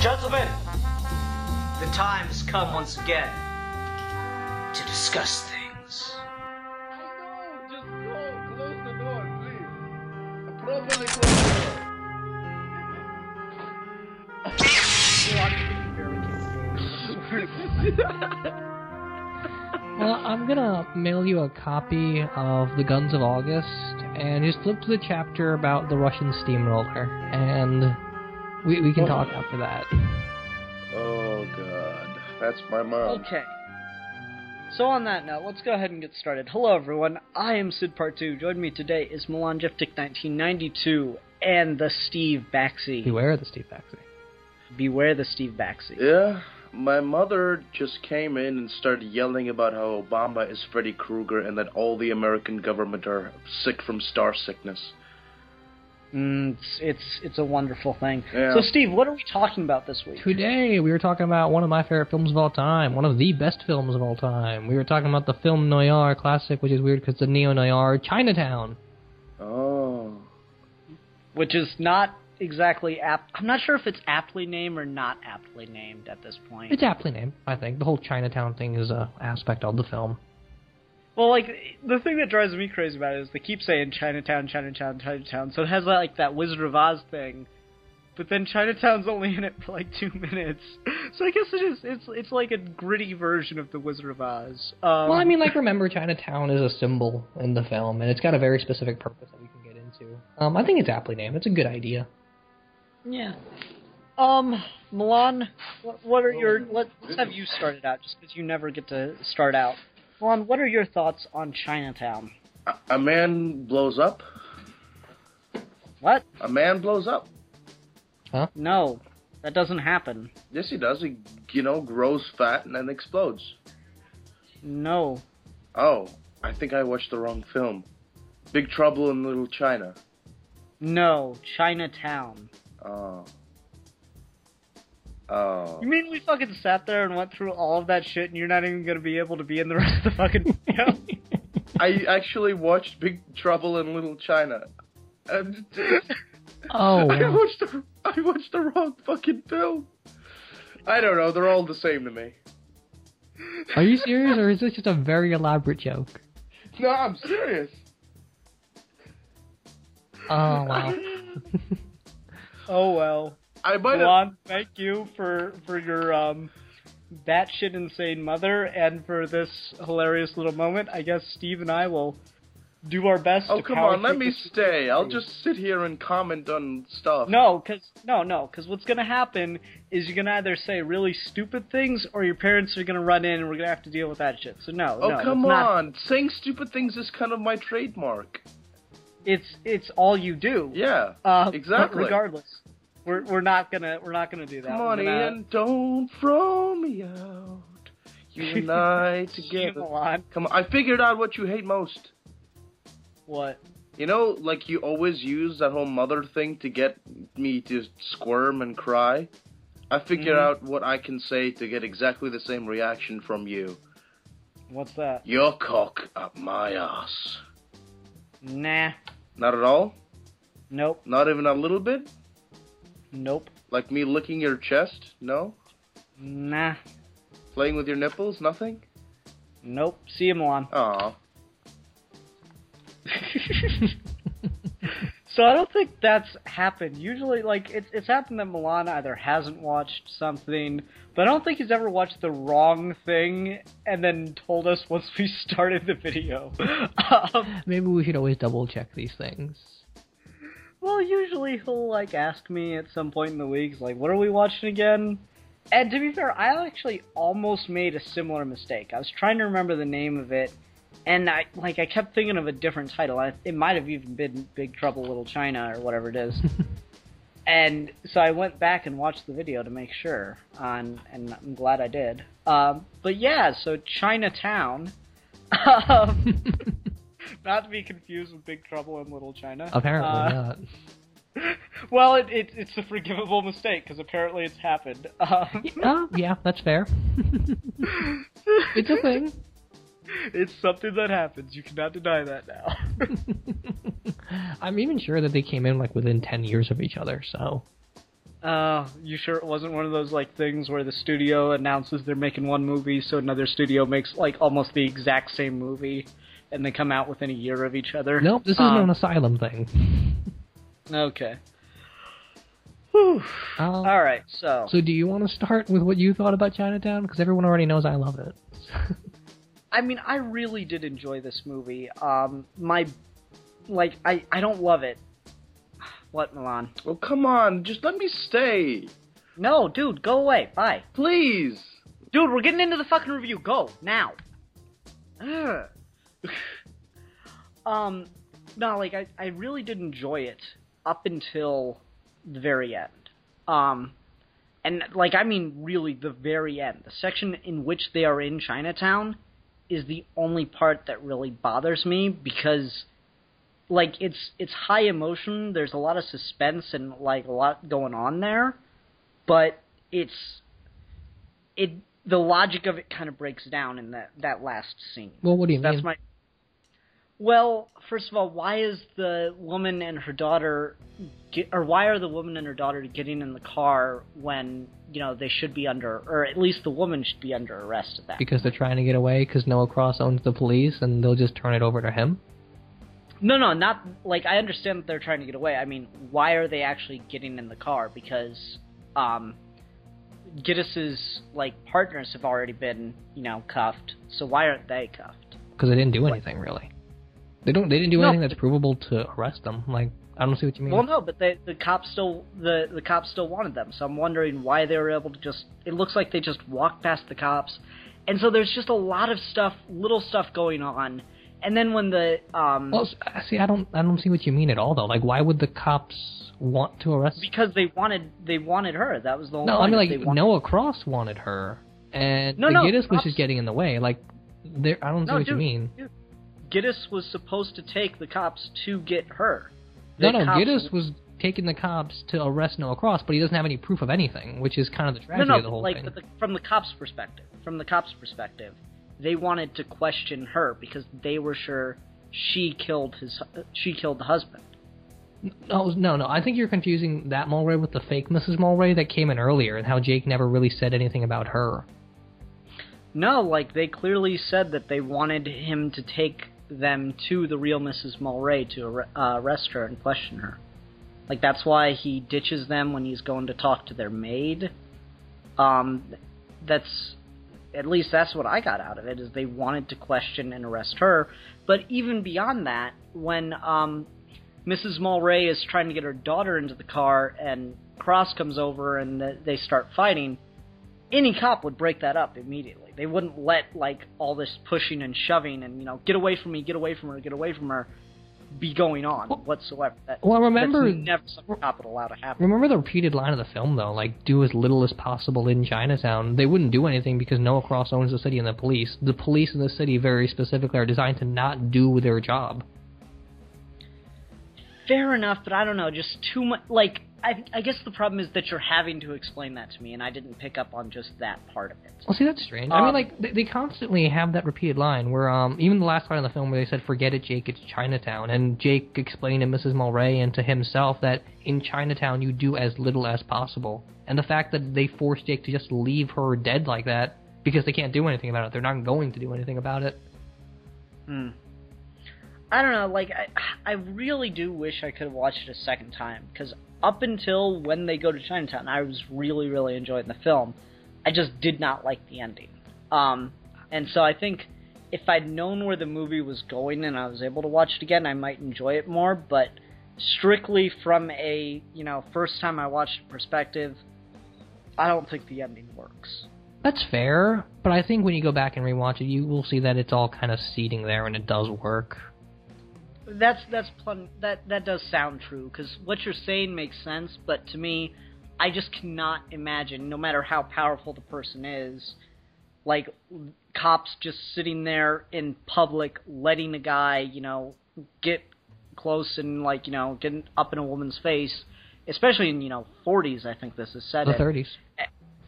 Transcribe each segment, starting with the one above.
Gentlemen, the time has come once again to discuss things. I know, just go, close the door, please. Properly close the door. Well, I'm gonna mail you a copy of The Guns of August, and just flip to the chapter about the Russian steamroller, and we can talk after that. Oh, God. That's my mom. Okay. So on that note, let's go ahead and get started. Hello, everyone. I am Sid Part 2. Joining me today is Milan Jeftik 1992 and the Steve Baxi. Beware the Steve Baxi. Beware the Steve Baxi. Yeah, my mother just came in and started yelling about how Obama is Freddy Krueger and that all the American government are sick from star sickness. It's a wonderful thing. Yeah. So, Steve, what are we talking about this week? Today, we were talking about one of my favorite films of all time, one of the best films of all time. We were talking about the film noir classic, which is weird because it's a neo-noir, Chinatown. Oh. Which is not exactly apt. I'm not sure if it's aptly named or not aptly named at this point. It's aptly named, I think. The whole Chinatown thing is an aspect of the film. Well, like, the thing that drives me crazy about it is they keep saying Chinatown, Chinatown, Chinatown, so it has, like, that Wizard of Oz thing, but then Chinatown's only in it for, like, 2 minutes. So I guess it's like a gritty version of the Wizard of Oz. Well, I mean, like, remember, Chinatown is a symbol in the film, and it's got a very specific purpose that we can get into. I think it's aptly named. It's a good idea. Yeah. Milan, what are your... Let's have you start it out, just because you never get to start out. Milan, what are your thoughts on Chinatown? A man blows up? What? A man blows up. Huh? No, that doesn't happen. Yes, he does. He, grows fat and then explodes. No. Oh, I think I watched the wrong film. Big Trouble in Little China. No, Chinatown. Oh. You mean we fucking sat there and went through all of that shit and you're not even gonna be able to be in the rest of the fucking video? I actually watched Big Trouble in Little China. Oh. I watched the wrong fucking film. I don't know, they're all the same to me. Are you serious, or is this just a very elaborate joke? No, I'm serious. Oh, wow. Oh well. I might have... Milan, thank you for your batshit insane mother and for this hilarious little moment. I guess Steve and I will do our best Oh, to come power on, let through me this stay. I'll just sit here and comment on stuff. No, because what's going to happen is you're going to either say really stupid things or your parents are going to run in and we're going to have to deal with that shit. So no, Oh, no, come it's not. on. Saying stupid things is kind of my trademark. It's all you do. Yeah, But exactly. regardless, we're not gonna do that. Come on, Ian, don't throw me out. You and I together. Come on, I figured out what you hate most. What? You know, like you always use that whole mother thing to get me to squirm and cry. I figured out what I can say to get exactly the same reaction from you. What's that? Your cock up my ass. Nah. Not at all? Nope. Not even a little bit? Nope. Like me licking your chest? No? Nah. Playing with your nipples? Nothing? Nope. See you, Milan. Aw. So I don't think that's happened. Usually, like, it's happened that Milan either hasn't watched something, but I don't think he's ever watched the wrong thing and then told us once we started the video. Maybe we should always double check these things. Well, usually he'll, like, ask me at some point in the week, like, what are we watching again? And to be fair, I actually almost made a similar mistake. I was trying to remember the name of it, and I kept thinking of a different title. It might have even been Big Trouble Little China or whatever it is. And so I went back and watched the video to make sure, and I'm glad I did. But yeah, so Chinatown. Not to be confused with Big Trouble in Little China. Apparently not. Well, it's a forgivable mistake, because apparently it's happened. Yeah, that's fair. It's a thing. It's something that happens. You cannot deny that now. I'm even sure that they came in, like, within 10 years of each other, so... You sure it wasn't one of those, like, things where the studio announces they're making one movie, so another studio makes, like, almost the exact same movie, and they come out within a year of each other? Nope, this isn't an Asylum thing. Okay. Whew. Alright, so... So do you want to start with what you thought about Chinatown? Because everyone already knows I love it. I mean, I really did enjoy this movie. I don't love it. What, Milan? Oh, come on. Just let me stay. No, dude, go away. Bye. Please. Dude, we're getting into the fucking review. Go, now. No, like, I really did enjoy it up until the very end. And, like, I mean really the very end. The section in which they are in Chinatown is the only part that really bothers me, because... like, it's high emotion, there's a lot of suspense and, like, a lot going on there, but the logic of it kind of breaks down in that last scene. Well, what do you mean? Well, first of all, why are the woman and her daughter getting in the car when, you know, they should be under, or at least the woman should be under arrest at that Because they're trying to get away, because Noah Cross owns the police, and they'll just turn it over to him? No, not, like, I understand that they're trying to get away. I mean, why are they actually getting in the car? Because, Giddis's, like, partners have already been, you know, cuffed, so why aren't they cuffed? Because they didn't do anything, really. They didn't do anything that's provable to arrest them. Like, I don't see what you mean. Well, no, but the cops still wanted them, so I'm wondering why they were able to just, it looks like they just walked past the cops, and so there's just a lot of stuff, little stuff going on. And then when the well, see, I don't see what you mean at all, though. Like, why would the cops want to arrest? Because they wanted her. That was the whole. No, point. I mean, like, Noah Cross wanted her, and Giddis was just getting in the way. Like, I don't see what you mean. Dude. Giddis was supposed to take the cops to get her. Giddis was taking the cops to arrest Noah Cross, but he doesn't have any proof of anything, which is kind of the tragedy of the whole thing. But from the cops' perspective, they wanted to question her because they were sure she killed the husband. No. I think you're confusing that Mulray with the fake Mrs. Mulray that came in earlier, and how Jake never really said anything about her. No, like, they clearly said that they wanted him to take them to the real Mrs. Mulray to arrest her and question her. Like, that's why he ditches them when he's going to talk to their maid. At least that's what I got out of it, is they wanted to question and arrest her. But even beyond that, when Mrs. Mulray is trying to get her daughter into the car and Cross comes over and they start fighting, any cop would break that up immediately. They wouldn't let, like, all this pushing and shoving and, you know, get away from me, get away from her, be going on whatsoever. Remember... That's never something cop would allow to happen. Remember the repeated line of the film, though, like, do as little as possible in Chinatown. They wouldn't do anything because Noah Cross owns the city and the police. The police in the city, very specifically, are designed to not do their job. Fair enough, but I don't know, just too much, like, I guess the problem is that you're having to explain that to me, and I didn't pick up on just that part of it. Well, see, that's strange. I mean, like, they constantly have that repeated line where, even the last line of the film where they said, "Forget it, Jake, it's Chinatown," and Jake explained to Mrs. Mulray and to himself that in Chinatown you do as little as possible. And the fact that they forced Jake to just leave her dead like that because they can't do anything about it, they're not going to do anything about it. I don't know, like, I really do wish I could have watched it a second time, because up until when they go to Chinatown, I was really, really enjoying the film. I just did not like the ending. And so I think if I'd known where the movie was going and I was able to watch it again, I might enjoy it more, but strictly from a, you know, first time I watched it perspective, I don't think the ending works. That's fair, but I think when you go back and rewatch it, you will see that it's all kind of seeding there and it does work. That does sound true, because what you're saying makes sense, but to me, I just cannot imagine, no matter how powerful the person is, like, cops just sitting there in public, letting a guy, get close and, getting up in a woman's face, especially in, 40s, I think this is set The in. 30s.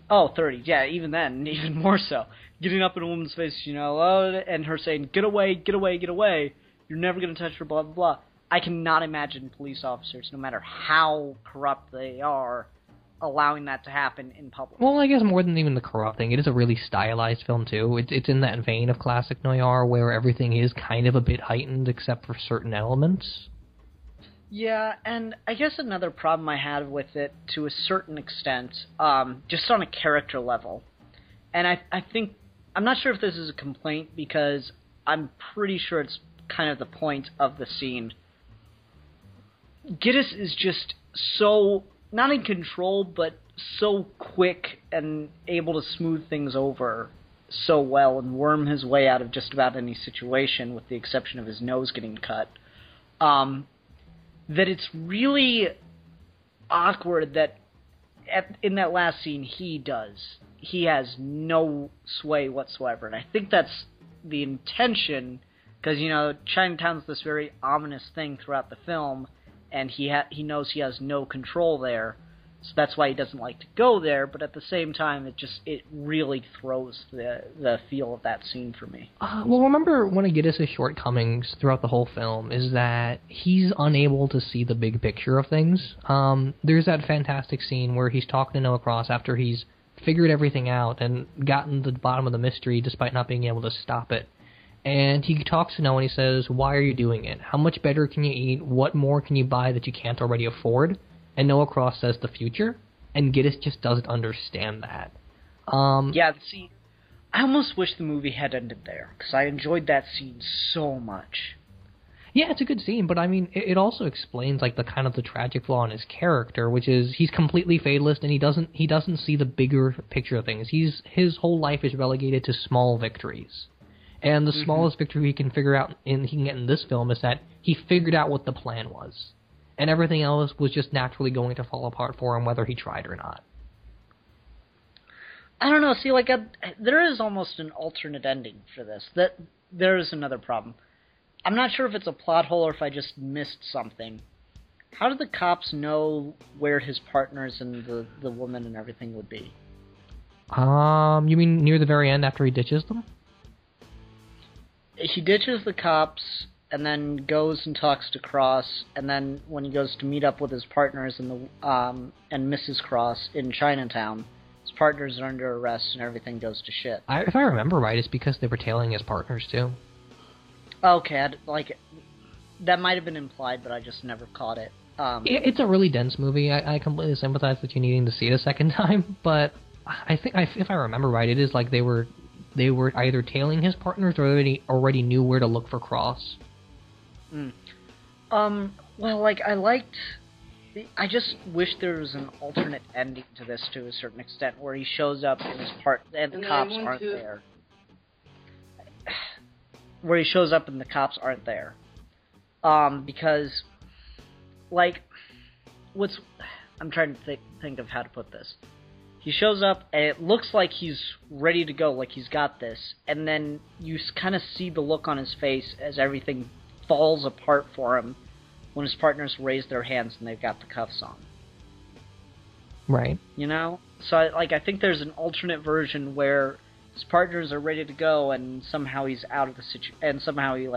Oh, 30s, yeah, even then, even more so. Getting up in a woman's face, and her saying, get away, get away, get away, you're never going to touch her, blah, blah, blah. I cannot imagine police officers, no matter how corrupt they are, allowing that to happen in public. Well, I guess more than even the corrupting, it is a really stylized film, too. It's in that vein of classic noir, where everything is kind of a bit heightened, except for certain elements. Yeah, and I guess another problem I had with it, to a certain extent, just on a character level, and I think, I'm not sure if this is a complaint, because I'm pretty sure it's kind of the point of the scene. Grittiness is just so, not in control, but so quick and able to smooth things over so well and worm his way out of just about any situation, with the exception of his nose getting cut. That it's really awkward that in that last scene he has no sway whatsoever. And I think that's the intention, because, Chinatown's this very ominous thing throughout the film, and he knows he has no control there, so that's why he doesn't like to go there, but at the same time, it really throws the feel of that scene for me. Well, remember, one of Gittish's shortcomings throughout the whole film is that he's unable to see the big picture of things. There's that fantastic scene where he's talking to Noah Cross after he's figured everything out and gotten to the bottom of the mystery despite not being able to stop it. And he talks to Noah and he says, why are you doing it? How much better can you eat? What more can you buy that you can't already afford? And Noah Cross says the future, and Grittiss just doesn't understand that. Yeah, see, I almost wish the movie had ended there, because I enjoyed that scene so much. Yeah, it's a good scene, but I mean, it also explains like the tragic flaw in his character, which is he's completely fatalist and he doesn't see the bigger picture of things. His whole life is relegated to small victories. And the smallest victory he can get in this film is that he figured out what the plan was. And everything else was just naturally going to fall apart for him whether he tried or not. I don't know, see, there is almost an alternate ending for this. There is another problem. I'm not sure if it's a plot hole or if I just missed something. How did the cops know where his partners and the woman and everything would be? You mean near the very end after he ditches them? He ditches the cops and then goes and talks to Cross, and then when he goes to meet up with his partners and Mrs. Cross in Chinatown, his partners are under arrest and everything goes to shit. If I remember right, it's because they were tailing his partners too. Okay, that might have been implied, but I just never caught it. It's a really dense movie. I completely sympathize with you needing to see it a second time, but I think if I remember right, it is like they were either tailing his partners or they already knew where to look for Cross. Well, I just wish there was an alternate ending to this to a certain extent, where he shows up and the cops aren't there. Where he shows up and the cops aren't there. Because, I'm trying to think of how to put this. He shows up, and it looks like he's ready to go, like he's got this, and then you kind of see the look on his face as everything falls apart for him when his partners raise their hands and they've got the cuffs on. Right. So, I think there's an alternate version where his partners are ready to go, and somehow he's out of the situation, and somehow he,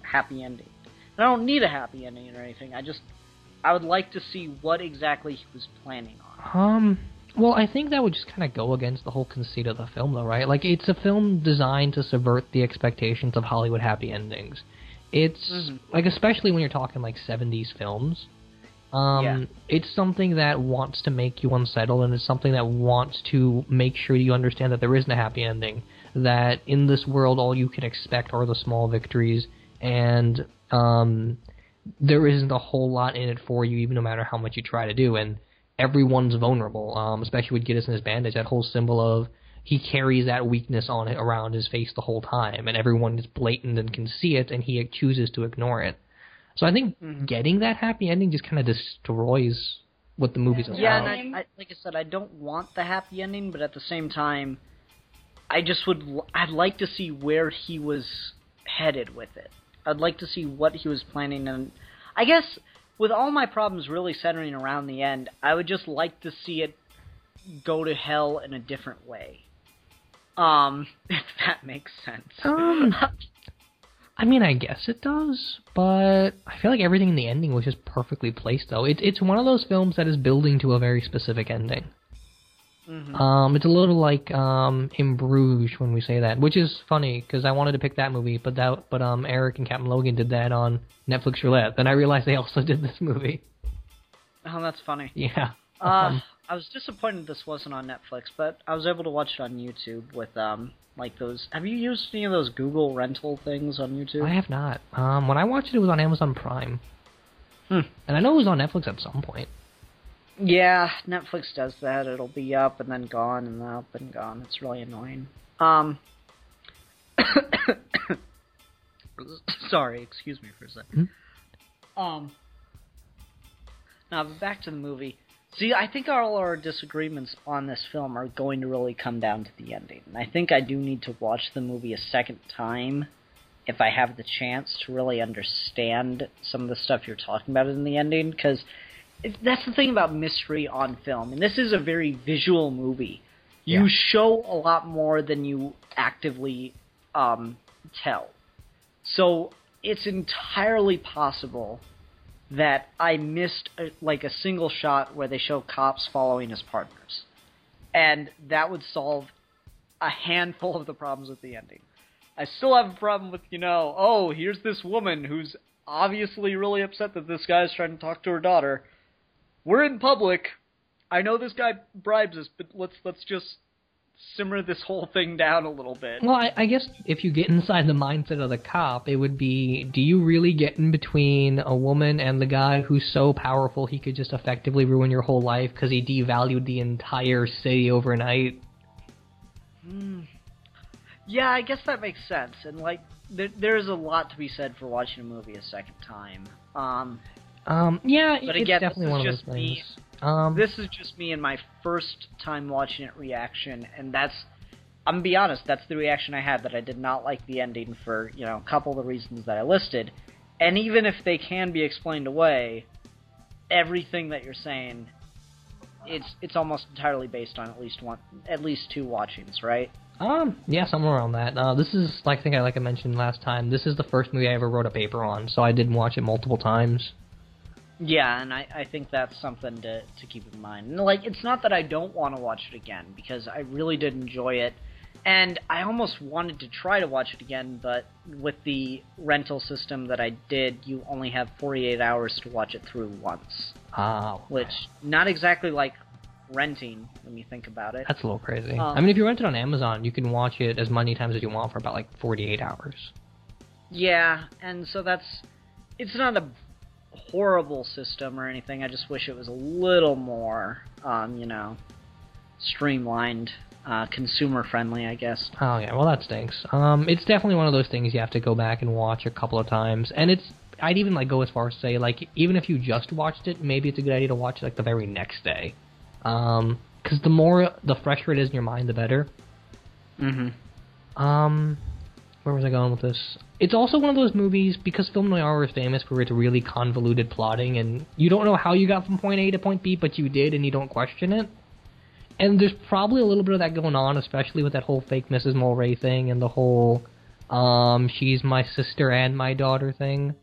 happy ending. And I don't need a happy ending or anything, I would like to see what exactly he was planning on. Well, I think that would just kind of go against the whole conceit of the film, though, right? It's a film designed to subvert the expectations of Hollywood happy endings. It's, especially when you're talking, 70s films, it's something that wants to make you unsettled, and it's something that wants to make sure you understand that there isn't a happy ending, that in this world all you can expect are the small victories, and there isn't a whole lot in it for you, even no matter how much you try to do, and everyone's vulnerable, especially with Grittiss and his bandage, that whole symbol of he carries that weakness on it around his face the whole time, and everyone is blatant and can see it, and he chooses to ignore it. So I think getting that happy ending just kind of destroys what the movie's about. Yeah, and like I said, I don't want the happy ending, but at the same time, I'd like to see where he was headed with it. I'd like to see what he was planning, and I guess with all my problems really centering around the end, I would just like to see it go to hell in a different way. If that makes sense. I mean, I guess it does, but I feel like everything in the ending was just perfectly placed, though. It's one of those films that is building to a very specific ending. Mm-hmm. It's a little like In Bruges when we say that, which is funny because I wanted to pick that movie, but Eric and Captain Logan did that on Netflix Roulette. Then I realized they also did this movie. Oh, that's funny. Yeah. I was disappointed this wasn't on Netflix, but I was able to watch it on YouTube with like those. Have you used any of those Google rental things on YouTube? I have not. When I watched it, it was on Amazon Prime. And I know it was on Netflix at some point. Yeah, Netflix does that. It'll be up and then gone and up and gone. It's really annoying. Sorry, excuse me for a second. Now, back to the movie. See, I think all our disagreements on this film are going to really come down to the ending. And I think I do need to watch the movie a second time if I have the chance to really understand some of the stuff you're talking about in the ending, because that's the thing about mystery on film, and this is a very visual movie. You show a lot more than you actively tell. So it's entirely possible that I missed a single shot where they show cops following his partners. And that would solve a handful of the problems with the ending. I still have a problem with, here's this woman who's obviously really upset that this guy's trying to talk to her daughter. We're in public. I know this guy bribes us, but let's just simmer this whole thing down a little bit. Well, I guess if you get inside the mindset of the cop, it would be, do you really get in between a woman and the guy who's so powerful he could just effectively ruin your whole life because he devalued the entire city overnight? Yeah, I guess that makes sense. And, there's a lot to be said for watching a movie a second time. Yeah, but again, it's definitely one of those things. This is just me and my first time watching it reaction, and I'm gonna be honest, that's the reaction I had, that I did not like the ending for, a couple of the reasons that I listed. And even if they can be explained away, everything that you're saying, it's almost entirely based on at least two watchings, right? Yeah, somewhere around that. This is, like I mentioned last time, this is the first movie I ever wrote a paper on, so I did watch it multiple times. Yeah, and I think that's something to keep in mind. And, it's not that I don't want to watch it again, because I really did enjoy it, and I almost wanted to try to watch it again, but with the rental system that I did, you only have 48 hours to watch it through once. Oh. Which, not exactly like renting, when you think about it. That's a little crazy. I mean, if you rent it on Amazon, you can watch it as many times as you want for about, 48 hours. Yeah, and so it's not a horrible system or anything. I just wish it was a little more, streamlined, consumer friendly, I guess. Oh yeah, well that stinks. It's definitely one of those things you have to go back and watch a couple of times, and I'd even go as far as say even if you just watched it, maybe it's a good idea to watch it the very next day, because the fresher it is in your mind, the better. Where was I going with this? It's also one of those movies, because film noir is famous for its really convoluted plotting, and you don't know how you got from point A to point B, but you did, and you don't question it. And there's probably a little bit of that going on, especially with that whole fake Mrs. Mulray thing, and the whole, she's my sister and my daughter thing.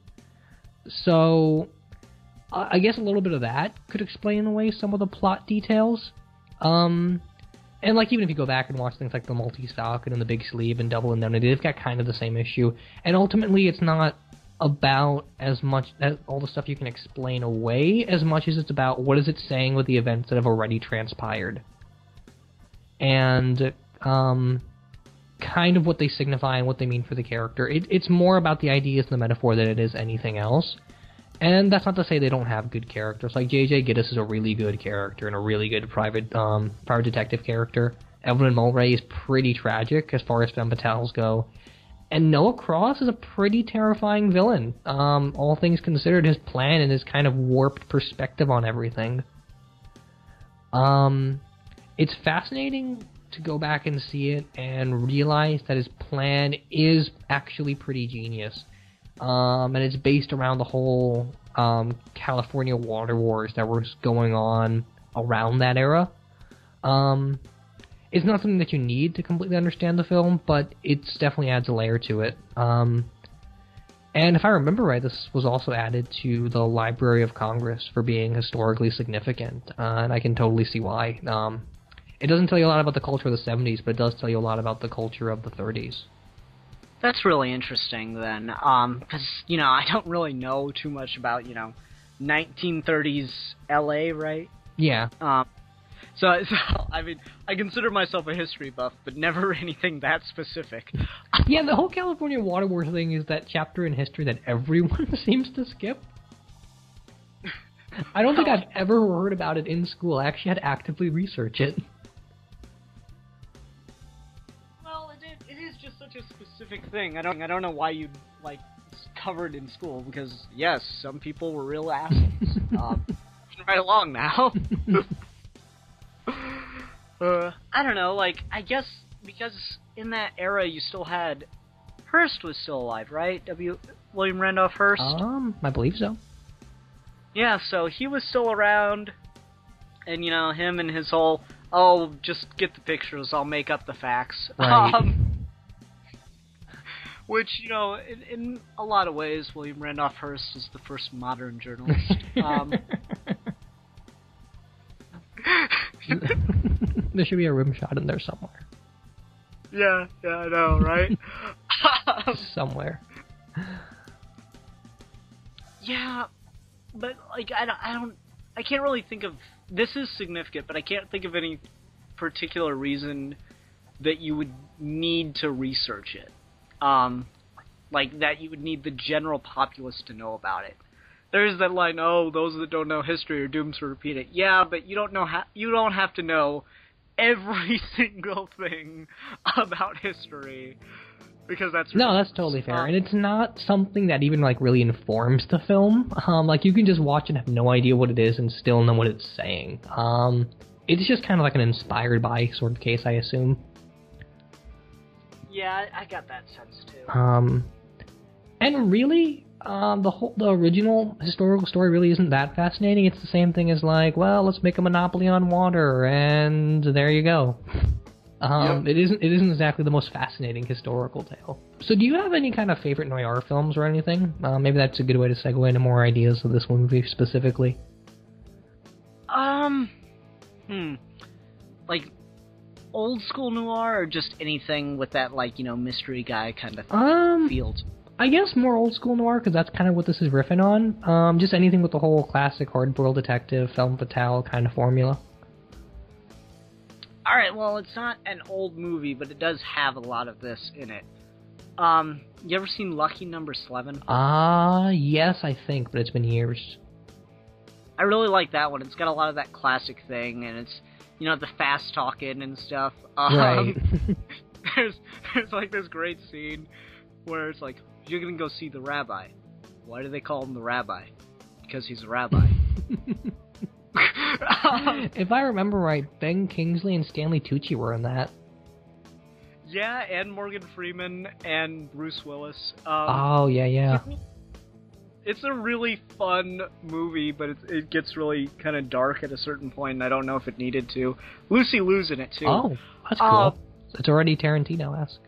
So, I guess a little bit of that could explain away some of the plot details. And even if you go back and watch things like The Maltese Falcon and The Big Sleep and Double Indemnity, they've got kind of the same issue. And ultimately, it's not about as much as all the stuff you can explain away as much as it's about what is it saying with the events that have already transpired. And kind of what they signify and what they mean for the character. It's more about the ideas and the metaphor than it is anything else. And that's not to say they don't have good characters. J.J. Gittes is a really good character and a really good private detective character. Evelyn Mulray is pretty tragic as far as femme fatales go. And Noah Cross is a pretty terrifying villain. All things considered, his plan and his kind of warped perspective on everything. It's fascinating to go back and see it and realize that his plan is actually pretty genius. And it's based around the whole California water wars that were going on around that era. It's not something that you need to completely understand the film, but it definitely adds a layer to it. And if I remember right, this was also added to the Library of Congress for being historically significant, and I can totally see why. It doesn't tell you a lot about the culture of the 70s, but it does tell you a lot about the culture of the 30s. That's really interesting, then, because, I don't really know too much about, 1930s L.A., right? Yeah. So, I mean, I consider myself a history buff, but never anything that specific. Yeah, the whole California water war thing is that chapter in history that everyone seems to skip. I don't think I've ever heard about it in school. I actually had to actively research it. Well, it is just such a specific thing. I don't know why you'd, it's covered in school, because, yes, some people were real assholes. Right along now. I don't know, I guess because in that era you still had Hearst was still alive, right? William Randolph Hearst? I believe so. Yeah, so he was still around, and him and his whole, just get the pictures, I'll make up the facts. Right. Which, in a lot of ways, William Randolph Hearst is the first modern journalist. There should be a rim shot in there somewhere. Yeah, I know, right? Somewhere. Yeah, but I can't really think of. This is significant, but I can't think of any particular reason that you would need to research it. That you would need the general populace to know about it. There's that line, those that don't know history are doomed to repeat it. Yeah, but you don't have to know every single thing about history, because that's ridiculous. No, that's totally fair, and it's not something that even really informs the film. You can just watch and have no idea what it is and still know what it's saying. It's just kind of like an inspired by sort of case, I assume. Yeah, I got that sense too. And really, the original historical story really isn't that fascinating. It's the same thing as let's make a monopoly on water, and there you go. Yep. It isn't exactly the most fascinating historical tale. So do you have any kind of favorite noir films or anything? Maybe that's a good way to segue into more ideas of this movie specifically. Old school noir, or just anything with that mystery guy kind of field? I guess more old school noir, because that's kind of what this is riffing on. Just anything with the whole classic hard-boiled detective, femme fatale kind of formula. Alright, well, it's not an old movie, but it does have a lot of this in it. You ever seen Lucky Number 11? Yes, I think, but it's been years. I really like that one. It's got a lot of that classic thing, and it's, the fast talking and stuff. Right. there's this great scene where it's you're gonna go see the rabbi. Why do they call him the rabbi? Because he's a rabbi. If I remember right, Ben Kingsley and Stanley Tucci were in that. Yeah, and Morgan Freeman and Bruce Willis. Yeah. It's a really fun movie, but it gets really kind of dark at a certain point, and I don't know if it needed to. Lucy Liu's in it, too. Oh, that's cool. It's already Tarantino-esque.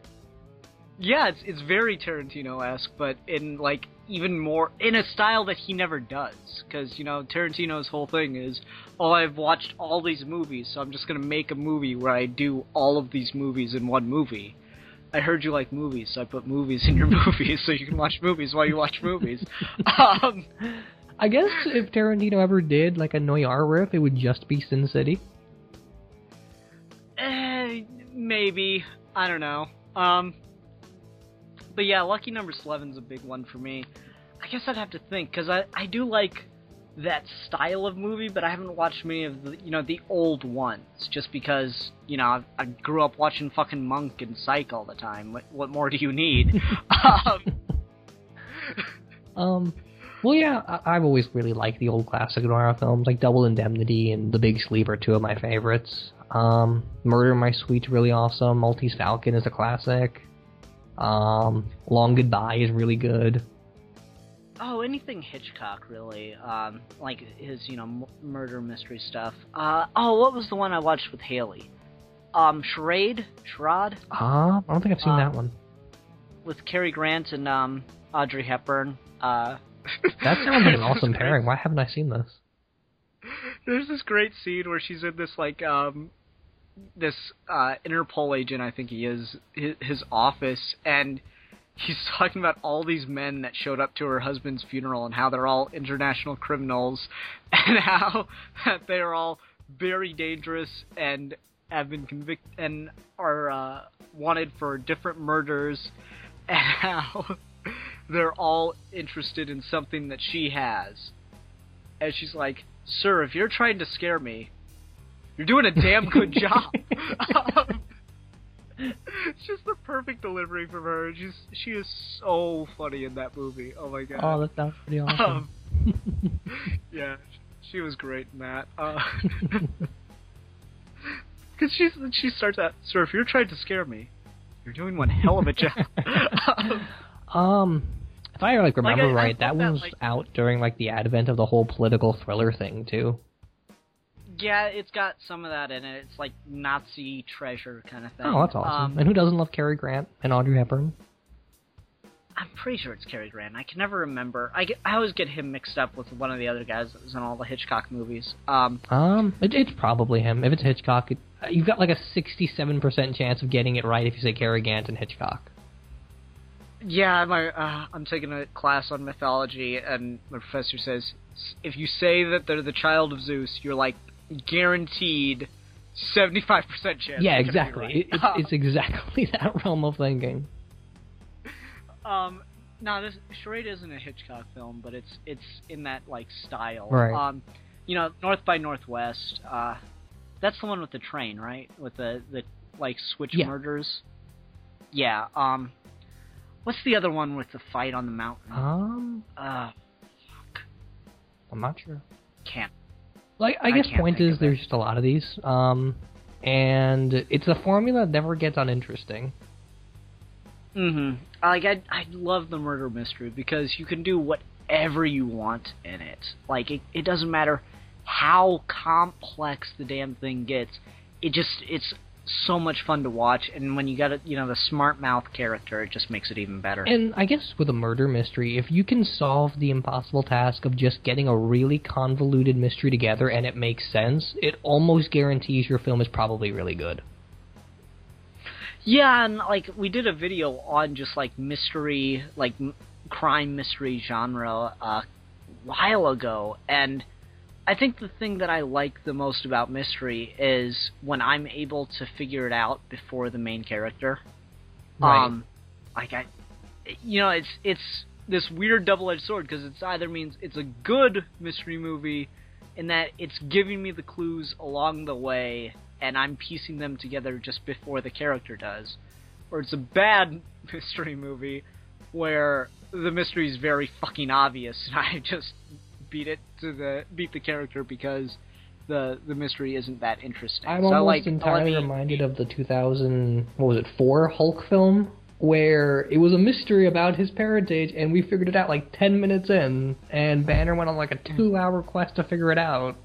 Yeah, it's very Tarantino-esque, but in, even more, in a style that he never does. Because, Tarantino's whole thing is, I've watched all these movies, so I'm just going to make a movie where I do all of these movies in one movie. I heard you like movies, so I put movies in your movies, so you can watch movies while you watch movies. I guess if Tarantino ever did, a noir riff, it would just be Sin City. Maybe. I don't know. But yeah, Lucky Number 11's a big one for me. I guess I'd have to think, because I do like that style of movie, but I haven't watched many of the, the old ones, just because, I grew up watching fucking Monk and Psych all the time. What more do you need? Well, yeah, I've always really liked the old classic noir films, like Double Indemnity and The Big Sleep are two of my favorites. Murder My Sweet's really awesome. Maltese Falcon is a classic. Long Goodbye is really good. Oh, anything Hitchcock, really. Like his, murder mystery stuff. What was the one I watched with Haley? Charade? Charade? I don't think I've seen that one. With Cary Grant and Audrey Hepburn. That sounds like an awesome pairing. Why haven't I seen this? There's this great scene where she's in this, this Interpol agent, I think he is, his office, and he's talking about all these men that showed up to her husband's funeral and how they're all international criminals and how that they're all very dangerous and have been convicted and are wanted for different murders, and how they're all interested in something that she has. And she's like, "Sir, if you're trying to scare me, you're doing a damn good job." It's just the perfect delivery from her. She is so funny in that movie. Oh my god. Oh, that sounds pretty awesome. Yeah, she was great in that. Because she starts out, "Sir, if you're trying to scare me, you're doing one hell of a job." If I remember right, that one was out during the advent of the whole political thriller thing too. Yeah, it's got some of that in it. It's like Nazi treasure kind of thing. Oh, that's awesome. And who doesn't love Cary Grant and Audrey Hepburn? I'm pretty sure it's Cary Grant. I can never remember. I always get him mixed up with one of the other guys that was in all the Hitchcock movies. It's probably him. If it's Hitchcock, you've got a 67% chance of getting it right if you say Cary Grant and Hitchcock. Yeah, I'm taking a class on mythology, and my professor says, if you say that they're the child of Zeus, you're guaranteed 75% chance. Yeah, exactly. Right. It's exactly that realm of thinking. No, this Charade isn't a Hitchcock film, but it's in that style. Right. North by Northwest. That's the one with the train, right? With the switch murders. Yeah. What's the other one with the fight on the mountain? Fuck. I'm not sure. Can't. I guess point is there's just a lot of these, and it's a formula that never gets uninteresting. Mm-hmm. I love the murder mystery because you can do whatever you want in it. It doesn't matter how complex the damn thing gets. It's so much fun to watch, and when you got the smart mouth character, it just makes it even better. And I guess with a murder mystery, if you can solve the impossible task of just getting a really convoluted mystery together and it makes sense, it almost guarantees your film is probably really good. Yeah, and we did a video on just mystery, crime mystery genre a while ago, and I think the thing that I like the most about mystery is when I'm able to figure it out before the main character. Right. It's this weird double-edged sword because it either means it's a good mystery movie in that it's giving me the clues along the way and I'm piecing them together just before the character does, or it's a bad mystery movie where the mystery is very fucking obvious and I just beat the character because the mystery isn't that interesting. I'm almost entirely reminded of the 2004 Hulk film, where it was a mystery about his parentage, and we figured it out 10 minutes in, and Banner went on a 2-hour quest to figure it out.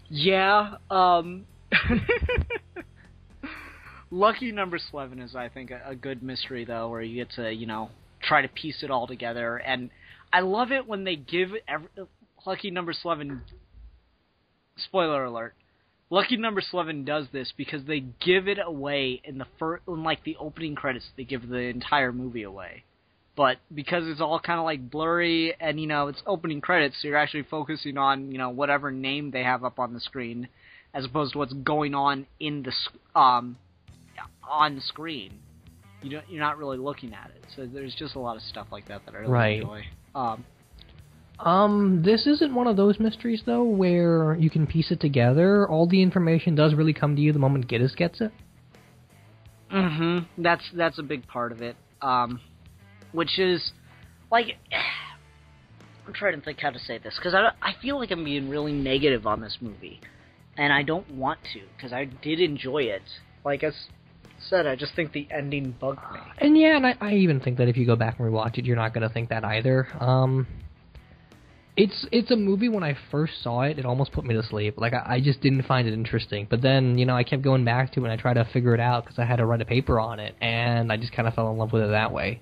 Yeah, Lucky Number 11 is, I think, a good mystery, though, where you get to, try to piece it all together, and I love it when they give Lucky Number 11. Spoiler alert: Lucky Number 11 does this because they give it away in the the opening credits. They give the entire movie away, but because it's all kind of blurry and it's opening credits, so you're actually focusing on whatever name they have up on the screen, as opposed to what's going on in the on the screen. You're not really looking at it, so there's just a lot of stuff like that I really enjoy. This isn't one of those mysteries, though, where you can piece it together. All the information does really come to you the moment Gittes gets it. Mm-hmm. That's a big part of it. Which is, I'm trying to think how to say this, because I feel like I'm being really negative on this movie. and I don't want to, because I did enjoy it. Like I said, I just think the ending bugged me. And yeah, and I even think that if you go back and rewatch it, you're not going to think that either. It's a movie, when I first saw it, it almost put me to sleep. Like, I just didn't find it interesting. But then, you know, I kept going back to it and I tried to figure it out because I had to write a paper on it, and I just kind of fell in love with it that way.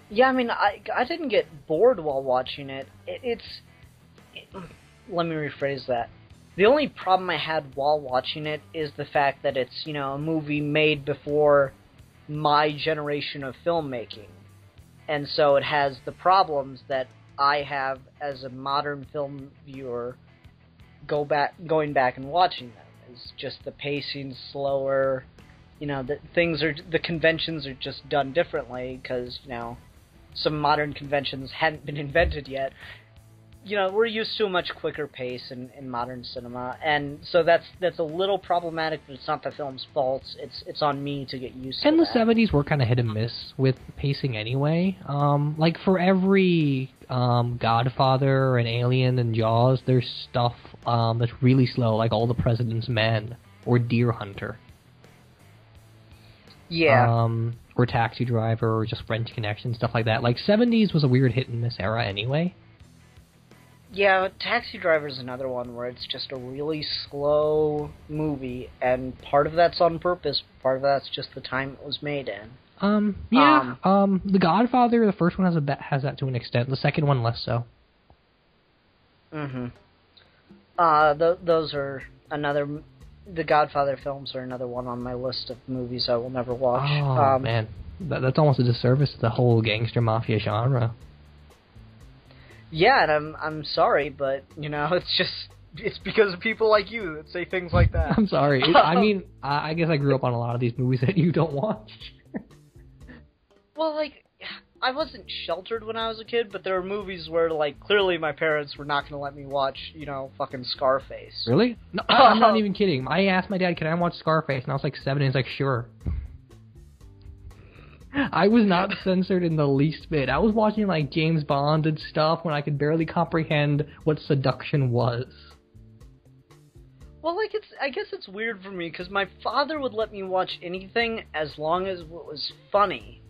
Yeah, I mean, I didn't get bored while watching it. Let me rephrase that. The only problem I had while watching it is the fact that it's, you know, a movie made before my generation of filmmaking. And so it has the problems that I have as a modern film viewer going back and watching them. It's just the pacing's slower, you know, the conventions are just done differently because, you know, some modern conventions hadn't been invented yet. You know, we're used to a much quicker pace in modern cinema, and so that's a little problematic, but it's not the film's fault. It's on me to get used to. And that. the 70s were kind of hit and miss with pacing anyway. Like, for every Godfather and Alien and Jaws, there's stuff that's really slow, like All the President's Men or Deer Hunter. Yeah. Or Taxi Driver, or just French Connection, stuff like that. Like, 70s was a weird hit and miss era anyway. Yeah, Taxi Driver is another one where it's just a really slow movie, and part of that's on purpose, part of that's just the time it was made in. The Godfather, the first one has that to an extent. The second one less so. Mm-hmm. Those are another. The Godfather films are another one on my list of movies I will never watch. Oh man, that's almost a disservice to the whole gangster mafia genre. Yeah, and I'm sorry, but you know, it's because of people like you that say things like that. I'm sorry. I mean, I guess I grew up on a lot of these movies that you don't watch. Well, like, I wasn't sheltered when I was a kid, but there were movies where, like, clearly my parents were not going to let me watch, you know, fucking Scarface. Really? No, I'm not even kidding. I asked my dad, can I watch Scarface? And I was like 7, and he's like, sure. I was not censored in the least bit. I was watching, like, James Bond and stuff when I could barely comprehend what seduction was. Well, like, I guess it's weird for me, because my father would let me watch anything as long as it was funny.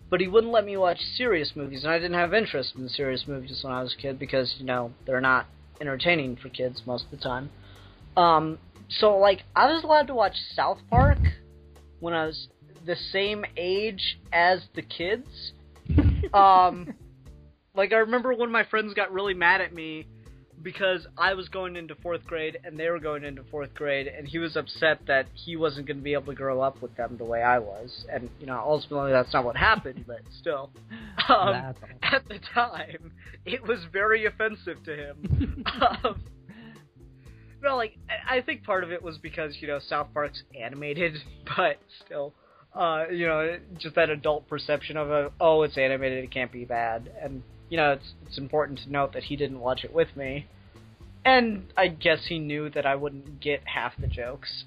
But he wouldn't let me watch serious movies, and I didn't have interest in serious movies when I was a kid, because, you know, they're not entertaining for kids most of the time. So, like, I was allowed to watch South Park when I was the same age as the kids. Like, I remember when my friends got really mad at me because I was going into 4th grade and they were going into 4th grade, and he was upset that he wasn't going to be able to grow up with them the way I was. And, you know, ultimately that's not what happened, but still. At the time, it was very offensive to him. No, like, I think part of it was because, you know, South Park's animated, but still. You know, just that adult perception of it's animated, it can't be bad. And, you know, it's important to note that he didn't watch it with me. And I guess he knew that I wouldn't get half the jokes.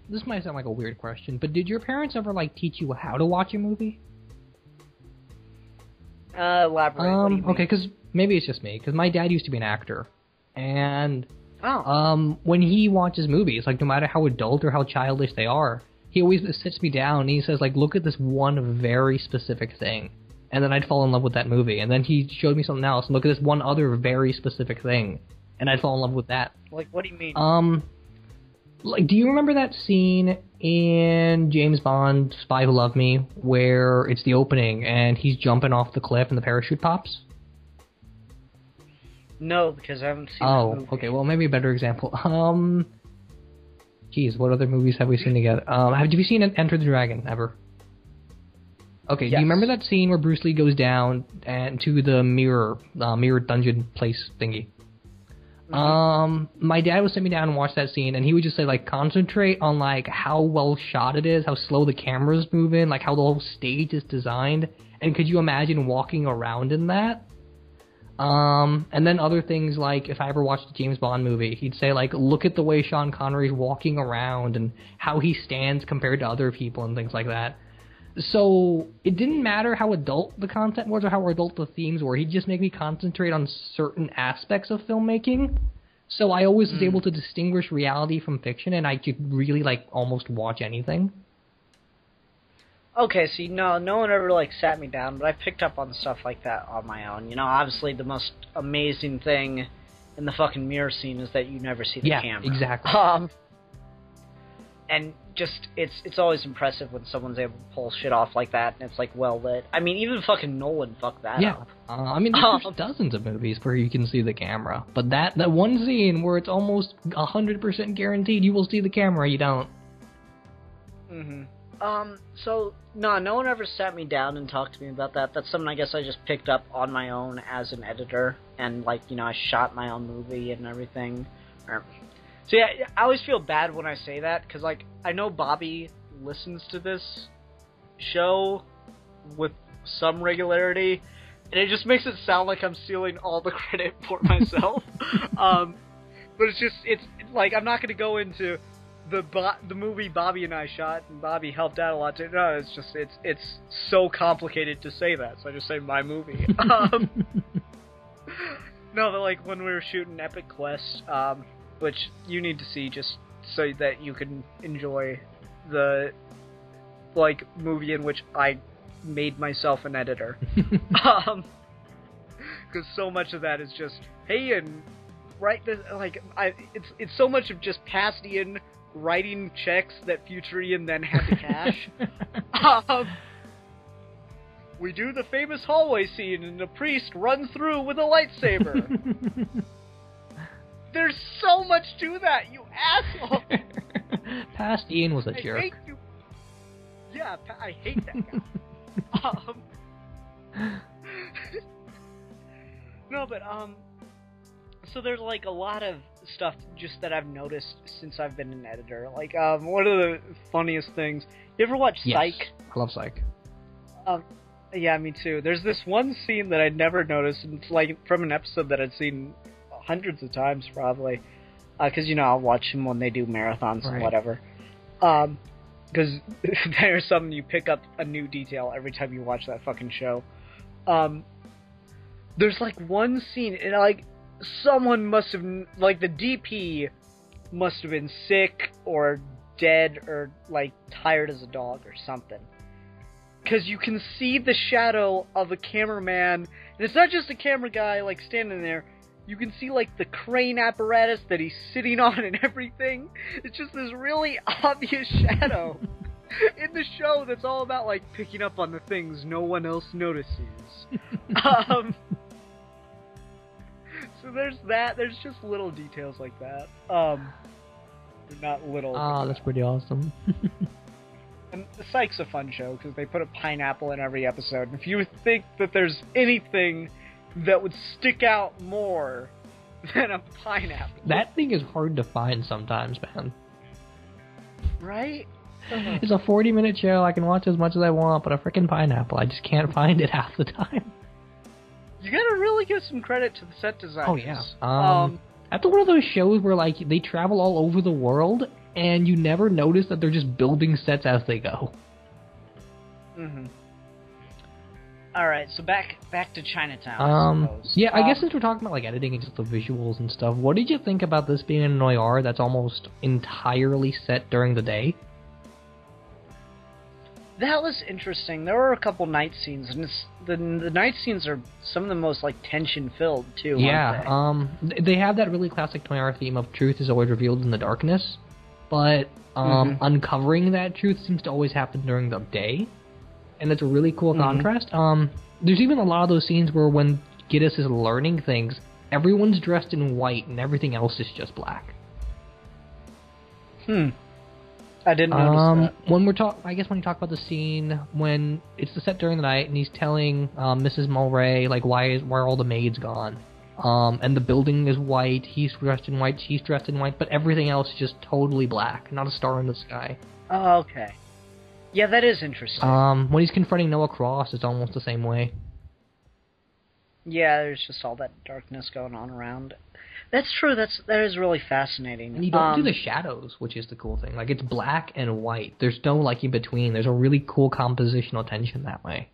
This might sound like a weird question, but did your parents ever, like, teach you how to watch a movie? Elaborate, what do you mean? Okay, because maybe it's just me, because my dad used to be an actor. And, when he watches movies, like, no matter how adult or how childish they are, he always sits me down and he says, like, look at this one very specific thing. And then I'd fall in love with that movie. And then he showed me something else, and look at this one other very specific thing. And I'd fall in love with that. Like, what do you mean? Like, do you remember that scene in James Bond, Spy Who Loved Me, where it's the opening and he's jumping off the cliff and the parachute pops? No, because I haven't seen that movie. Okay, well, maybe a better example. Geez, what other movies have we seen together? Have you seen Enter the Dragon, ever? Okay, yes. Do you remember that scene where Bruce Lee goes down and to the mirror dungeon place thingy? Mm-hmm. My dad would sit me down and watch that scene, and he would just say, like, concentrate on, like, how well shot it is, how slow the camera's moving, like, how the whole stage is designed, and could you imagine walking around in that? And then other things, like, if I ever watched a James Bond movie, he'd say, like, look at the way Sean Connery's walking around and how he stands compared to other people and things like that. So it didn't matter how adult the content was or how adult the themes were. He'd just make me concentrate on certain aspects of filmmaking So I always was able to distinguish reality from fiction, and I could really, like, almost watch anything. Okay, see, no one ever, like, sat me down, but I picked up on stuff like that on my own. You know, obviously the most amazing thing in the fucking mirror scene is that you never see the camera. Yeah, exactly. And just, it's always impressive when someone's able to pull shit off like that, and it's, like, well lit. I mean, even fucking Nolan fucked that up. I mean, there's dozens of movies where you can see the camera, but that one scene where it's almost 100% guaranteed you will see the camera, you don't. So, no one ever sat me down and talked to me about that. That's something I guess I just picked up on my own as an editor, and, like, you know, I shot my own movie and everything. So, yeah, I always feel bad when I say that, because, like, I know Bobby listens to this show with some regularity, and it just makes it sound like I'm stealing all the credit for myself. But it's like, I'm not going to go into the movie Bobby and I shot, and Bobby helped out a lot too. No, it's just, it's so complicated to say that, so I just say my movie. No, but, like, when we were shooting Epic Quest, which you need to see just so that you can enjoy the, like, movie in which I made myself an editor. Because so much of that is just, hey, and write this, like, it's so much of just past Ian writing checks that future Ian then had to cash. We do the famous hallway scene and the priest runs through with a lightsaber. There's so much to that, you asshole! Past Ian was a jerk. Hate you. Yeah, I hate that guy. No, but, so there's, like, a lot of stuff just that I've noticed since I've been an editor. Like, one of the funniest things, you ever watch Psych? Yes, I love Psych. Yeah, me too. There's this one scene that I'd never noticed, and it's, like, from an episode that I'd seen hundreds of times, probably. Because, you know, I'll watch them when they do marathons and whatever. Because there's something, you pick up a new detail every time you watch that fucking show. There's, like, one scene, and, like, someone must have, like, the DP must have been sick or dead or, like, tired as a dog or something. Because you can see the shadow of a cameraman, and it's not just a camera guy, like, standing there. You can see, like, the crane apparatus that he's sitting on and everything. It's just this really obvious shadow in the show that's all about, like, picking up on the things no one else notices. So there's that. There's just little details like that. They're not little. Oh, that's pretty awesome. And Psych's a fun show because they put a pineapple in every episode. And if you think that there's anything that would stick out more than a pineapple, that thing is hard to find sometimes, man. Right? It's a 40-minute show. I can watch as much as I want, but a freaking pineapple, I just can't find it half the time. You gotta really give some credit to the set designers. Oh, yeah. That's one of those shows where, like, they travel all over the world, and you never notice that they're just building sets as they go. Alright, so back to Chinatown, I suppose. Yeah, I guess since we're talking about, like, editing and just the visuals and stuff, what did you think about this being a noir that's almost entirely set during the day? That was interesting. There were a couple night scenes, and the night scenes are some of the most, like, tension-filled, too, aren't they? They have that really classic noir theme of truth is always revealed in the darkness, but uncovering that truth seems to always happen during the day, and it's a really cool contrast. There's even a lot of those scenes where when Grittiness is learning things, everyone's dressed in white, and everything else is just black. I didn't notice that. When you talk about the scene when it's the set during the night and he's telling Mrs. Mulray, like, why are all the maids gone? And the building is white, he's dressed in white, she's dressed in white, but everything else is just totally black, not a star in the sky. Oh, okay. Yeah, that is interesting. When he's confronting Noah Cross, it's almost the same way. Yeah, there's just all that darkness going on around. That's true. That is really fascinating. And you don't do the shadows, which is the cool thing. Like, it's black and white. There's no, like, in between. There's a really cool compositional tension that way.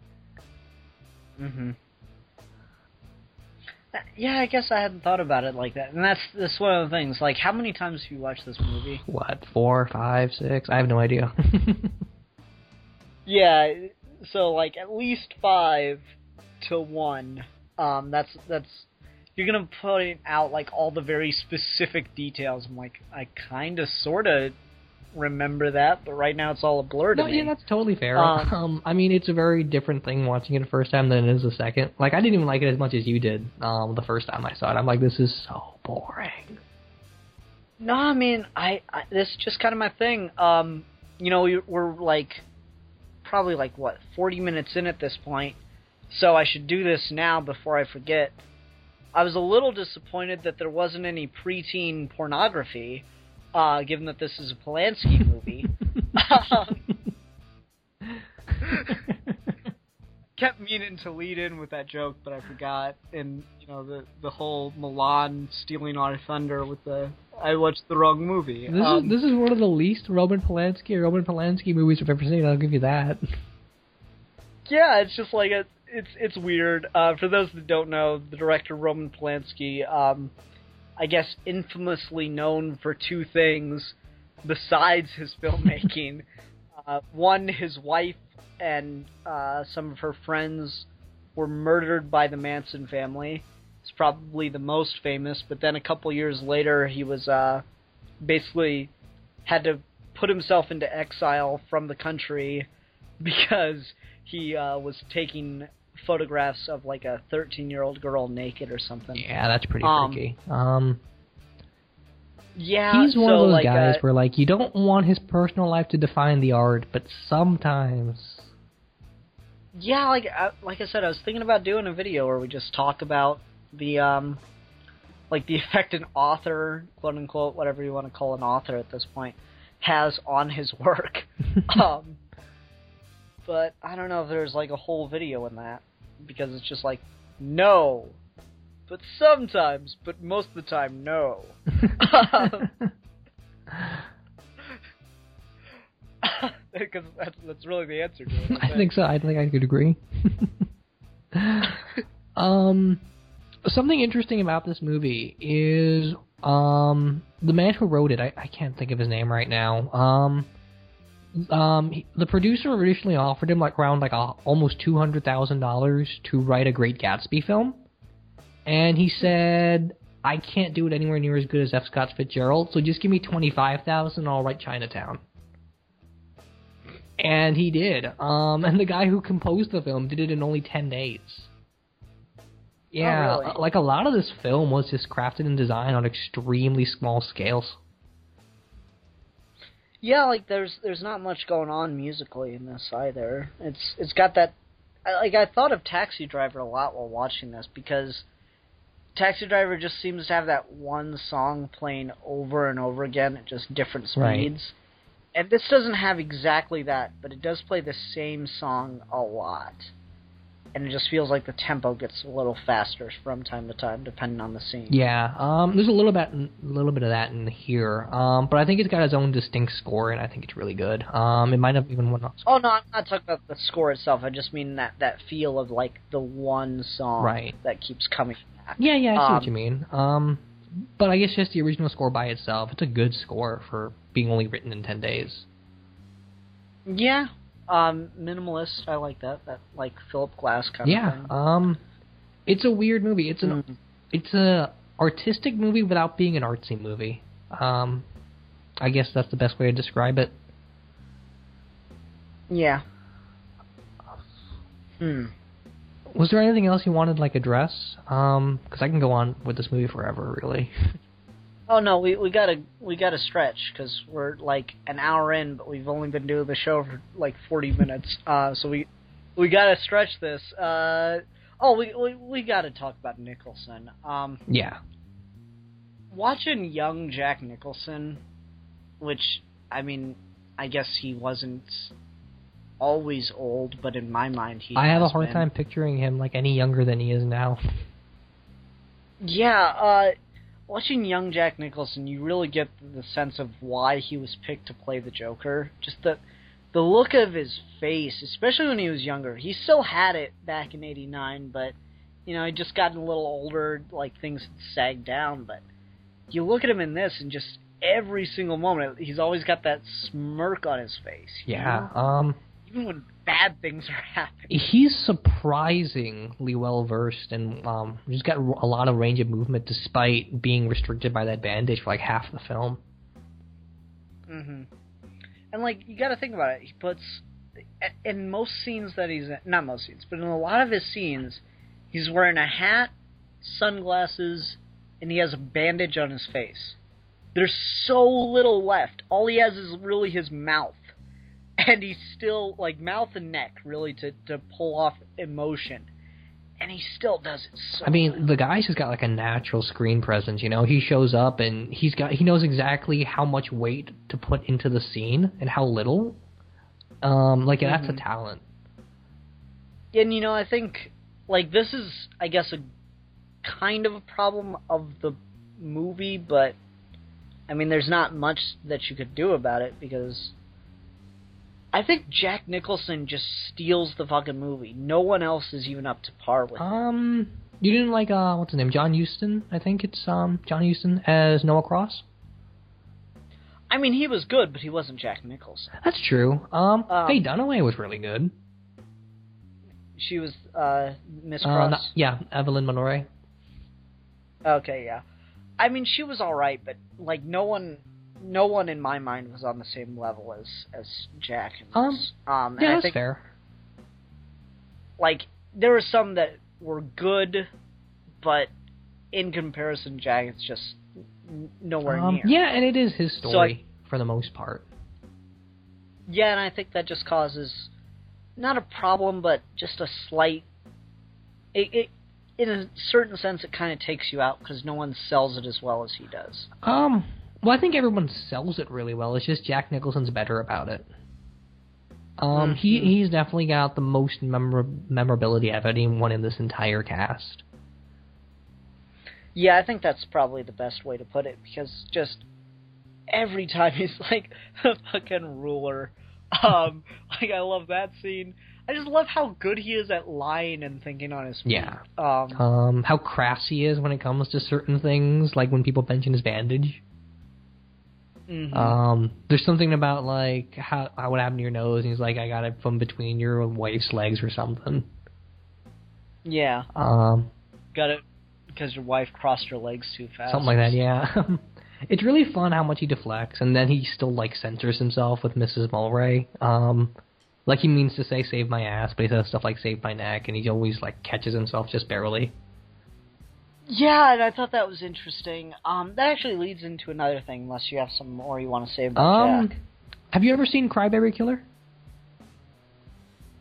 Yeah, I guess I hadn't thought about it like that. And that's one of the things. Like, how many times have you watched this movie? What, 4, 5, 6? I have no idea. Yeah, so, like, at least 5 to 1. That's you're gonna point out, like, all the very specific details. I'm like, I kinda, sorta remember that, but right now it's all a blur to me. Yeah, that's totally fair. I mean, it's a very different thing watching it the first time than it is the second. Like, I didn't even like it as much as you did the first time I saw it. I'm like, this is so boring. No, I mean, I this is just kind of my thing. You know, we're, like, probably, like, what, 40 minutes in at this point, so I should do this now before I forget. I was a little disappointed that there wasn't any preteen pornography, given that this is a Polanski movie. Kept meaning to lead in with that joke, but I forgot. And, you know, the whole Milan stealing our thunder with I watched the wrong movie. This is one of the least Roman Polanski movies I've ever seen, I'll give you that. Yeah, it's just like, it's weird. For those that don't know, the director Roman Polanski, I guess infamously known for 2 things besides his filmmaking. One, his wife and some of her friends were murdered by the Manson family. It's probably the most famous, but then a couple years later he was basically had to put himself into exile from the country because he was taking photographs of, like, a 13-year-old girl naked or something. Yeah, that's pretty freaky. Yeah, he's one of those guys where, like, you don't want his personal life to define the art, but sometimes. Yeah, like I said, I was thinking about doing a video where we just talk about the like the effect an author, quote unquote, whatever you want to call an author at this point, has on his work. But I don't know if there's, like, a whole video in that, because it's just like, no, but sometimes, but most of the time, no. Because that's really the answer to it. I think so. I think I could agree. Something interesting about this movie is the man who wrote it. I can't think of his name right now. The producer originally offered him, like, around, like, almost $200,000 to write a Great Gatsby film, and he said, I can't do it anywhere near as good as F. Scott Fitzgerald, so just give me $25,000 and I'll write Chinatown. And he did. And the guy who composed the film did it in only 10 days. Yeah, oh, really? Like, a lot of this film was just crafted and designed on extremely small scales. Yeah, like, there's not much going on musically in this either. It's got that, like, I thought of Taxi Driver a lot while watching this, because Taxi Driver just seems to have that one song playing over and over again at just different speeds. Right. And this doesn't have exactly that, but it does play the same song a lot. And it just feels like the tempo gets a little faster from time to time, depending on the scene. Yeah, there's a little bit of that in here, but I think it's got its own distinct score, and I think it's really good. It might have even won. Oh no, I'm not talking about the score itself. I just mean that feel of, like, the one song that keeps coming back. Yeah, I see what you mean. But I guess just the original score by itself, it's a good score for being only written in 10 days. Yeah. Minimalist, I like that like Philip Glass kind of thing. Yeah, it's a weird movie. It's a artistic movie without being an artsy movie. I guess that's the best way to describe it. Yeah. Was there anything else you wanted, like, address? Because I can go on with this movie forever, really. Oh no, we gotta stretch, because we're, like, an hour in, but we've only been doing the show for, like, 40 minutes. So we gotta stretch this. We gotta talk about Nicholson. Yeah. Watching young Jack Nicholson, which, I mean, I guess he wasn't always old, but in my mind he I have a hard time picturing him, like, any younger than he is now. Yeah, watching young Jack Nicholson, you really get the sense of why he was picked to play the Joker. Just the look of his face, especially when he was younger. He still had it back in '89, but You know, he'd just gotten a little older, like, things had sagged down, but you look at him in this, and just every single moment, he's always got that smirk on his face. Yeah, even when bad things are happening. He's surprisingly well-versed, and he's got a lot of range of movement despite being restricted by that bandage for, like, half the film. Mm-hmm. And, like, you gotta think about it. He puts... In most scenes that he's in... Not most scenes, but in a lot of his scenes, he's wearing a hat, sunglasses, and he has a bandage on his face. There's so little left. All he has is really his mouth. And he's still, like, mouth and neck, really, to pull off emotion. And he still does it so well. The guy's just got, like, a natural screen presence, you know? He shows up, and he knows exactly how much weight to put into the scene, and how little. That's a talent. And, you know, I think, like, this is, I guess, a kind of a problem of the movie, but, I mean, there's not much that you could do about it, because I think Jack Nicholson just steals the fucking movie. No one else is even up to par with him. You didn't like, what's his name, John Huston? I think it's, John Huston as Noah Cross? I mean, he was good, but he wasn't Jack Nicholson. That's true. Faye Dunaway was really good. She was, Miss Cross? Evelyn Monroe. Okay, yeah. I mean, she was alright, but, like, no one in my mind was on the same level as Jack. That's fair. Like, there were some that were good, but in comparison, Jack is just nowhere near. Yeah, and it is his story for the most part. Yeah, and I think that just causes not a problem, but just a slight. In a certain sense, it kind of takes you out because no one sells it as well as he does. Well, I think everyone sells it really well. It's just Jack Nicholson's better about it. He's definitely got the most memorability of anyone in this entire cast. Yeah, I think that's probably the best way to put it, because just every time he's like a fucking ruler. Like, I love that scene. I just love how good he is at lying and thinking on his feet. Yeah. How crass he is when it comes to certain things, like when people mention his bandage. Mm-hmm. There's something about, like, how what happened to your nose, and he's like, I got it from between your wife's legs or something. Yeah. Got it because your wife crossed her legs too fast. Something like that, yeah. It's really fun how much he deflects, and then he still, like, censors himself with Mrs. Mulray. Like, he means to say, save my ass, but he says stuff like, save my neck, and he always, like, catches himself just barely. Yeah, and I thought that was interesting. That actually leads into another thing, unless you have some more you want to say about Jack. Have you ever seen Crybaby Killer?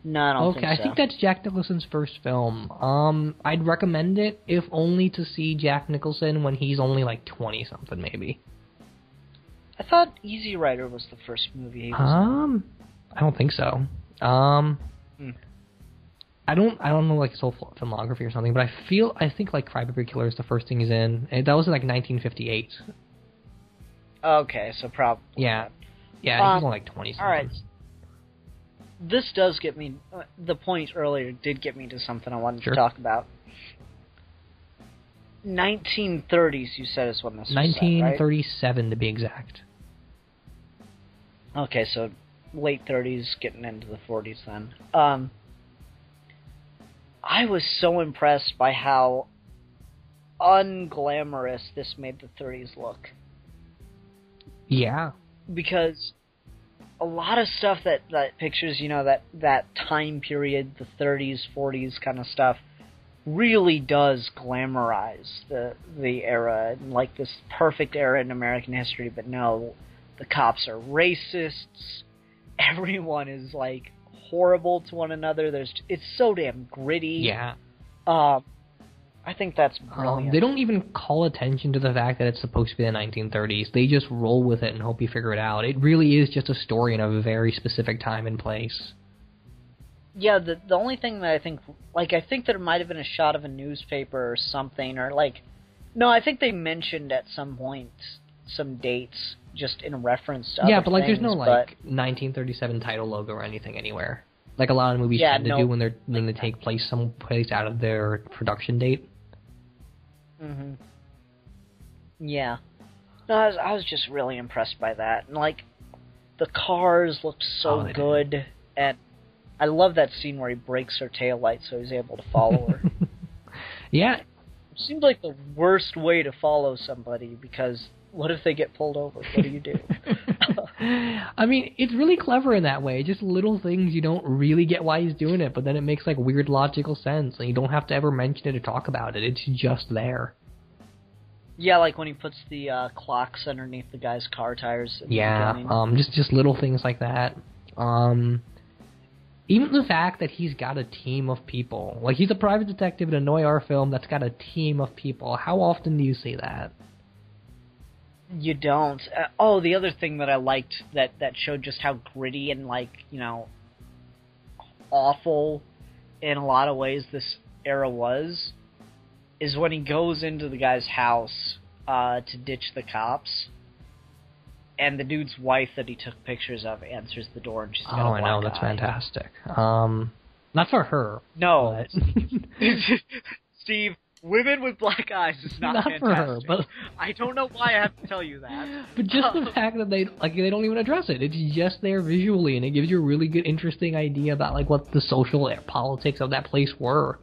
No, I don't think so. I think that's Jack Nicholson's first film. I'd recommend it, if only to see Jack Nicholson when he's only, like, 20-something, maybe. I thought Easy Rider was the first movie he was in. I don't think so. I don't know, like, his whole filmography or something, but I think like Crybaby Killer is the first thing he's in. And that was in, like, 1958. Okay, so probably. Yeah. Yeah, he's only like 20 something. Alright. This does get me, the point earlier did get me to something I wanted to talk about. 1930s, you said, is when this was 1937 set, right? To be exact. Okay, so late 30s, getting into the 40s then. I was so impressed by how unglamorous this made the 30s look. Yeah. Because a lot of stuff that pictures, you know, that time period, the 30s, 40s kind of stuff, really does glamorize the era, and like this perfect era in American history, but no, the cops are racists, everyone is, like, horrible to one another, it's so damn gritty. Yeah. I think that's brilliant. They don't even call attention to the fact that it's supposed to be the 1930s. They just roll with it and hope you figure it out. It really is just a story in a very specific time and place. Yeah, the only thing that I think there might have been a shot of a newspaper or something, or like, no, I think they mentioned at some point some dates just in reference to other but like things, there's no like 1937 title logo or anything anywhere. like a lot of movies tend to do when they take place someplace out of their production date. Mm-hmm. Yeah. No, I was just really impressed by that. And, like, the cars looked so good, and I love that scene where he breaks her taillight so he's able to follow her. Yeah. It seems like the worst way to follow somebody, because what if they get pulled over? What do you do? I mean, it's really clever in that way. Just little things you don't really get why he's doing it, but then it makes, like, weird logical sense, and you don't have to ever mention it or talk about it. It's just there. Yeah, like when he puts the clocks underneath the guy's car tires. Yeah, just little things like that. Even the fact that he's got a team of people. Like, he's a private detective in a noir film that's got a team of people. How often do you see that? You don't. The other thing that I liked that showed just how gritty and, like, you know, awful in a lot of ways this era was, is when he goes into the guy's house to ditch the cops, and the dude's wife that he took pictures of answers the door, and she's got a black I know, that's eye. fantastic. Not for her. No. Steve, women with black eyes is not fantastic. For her, but I don't know why I have to tell you that. But just the fact that they don't even address it. It's just there visually, and it gives you a really good, interesting idea about, like, what the social politics of that place were.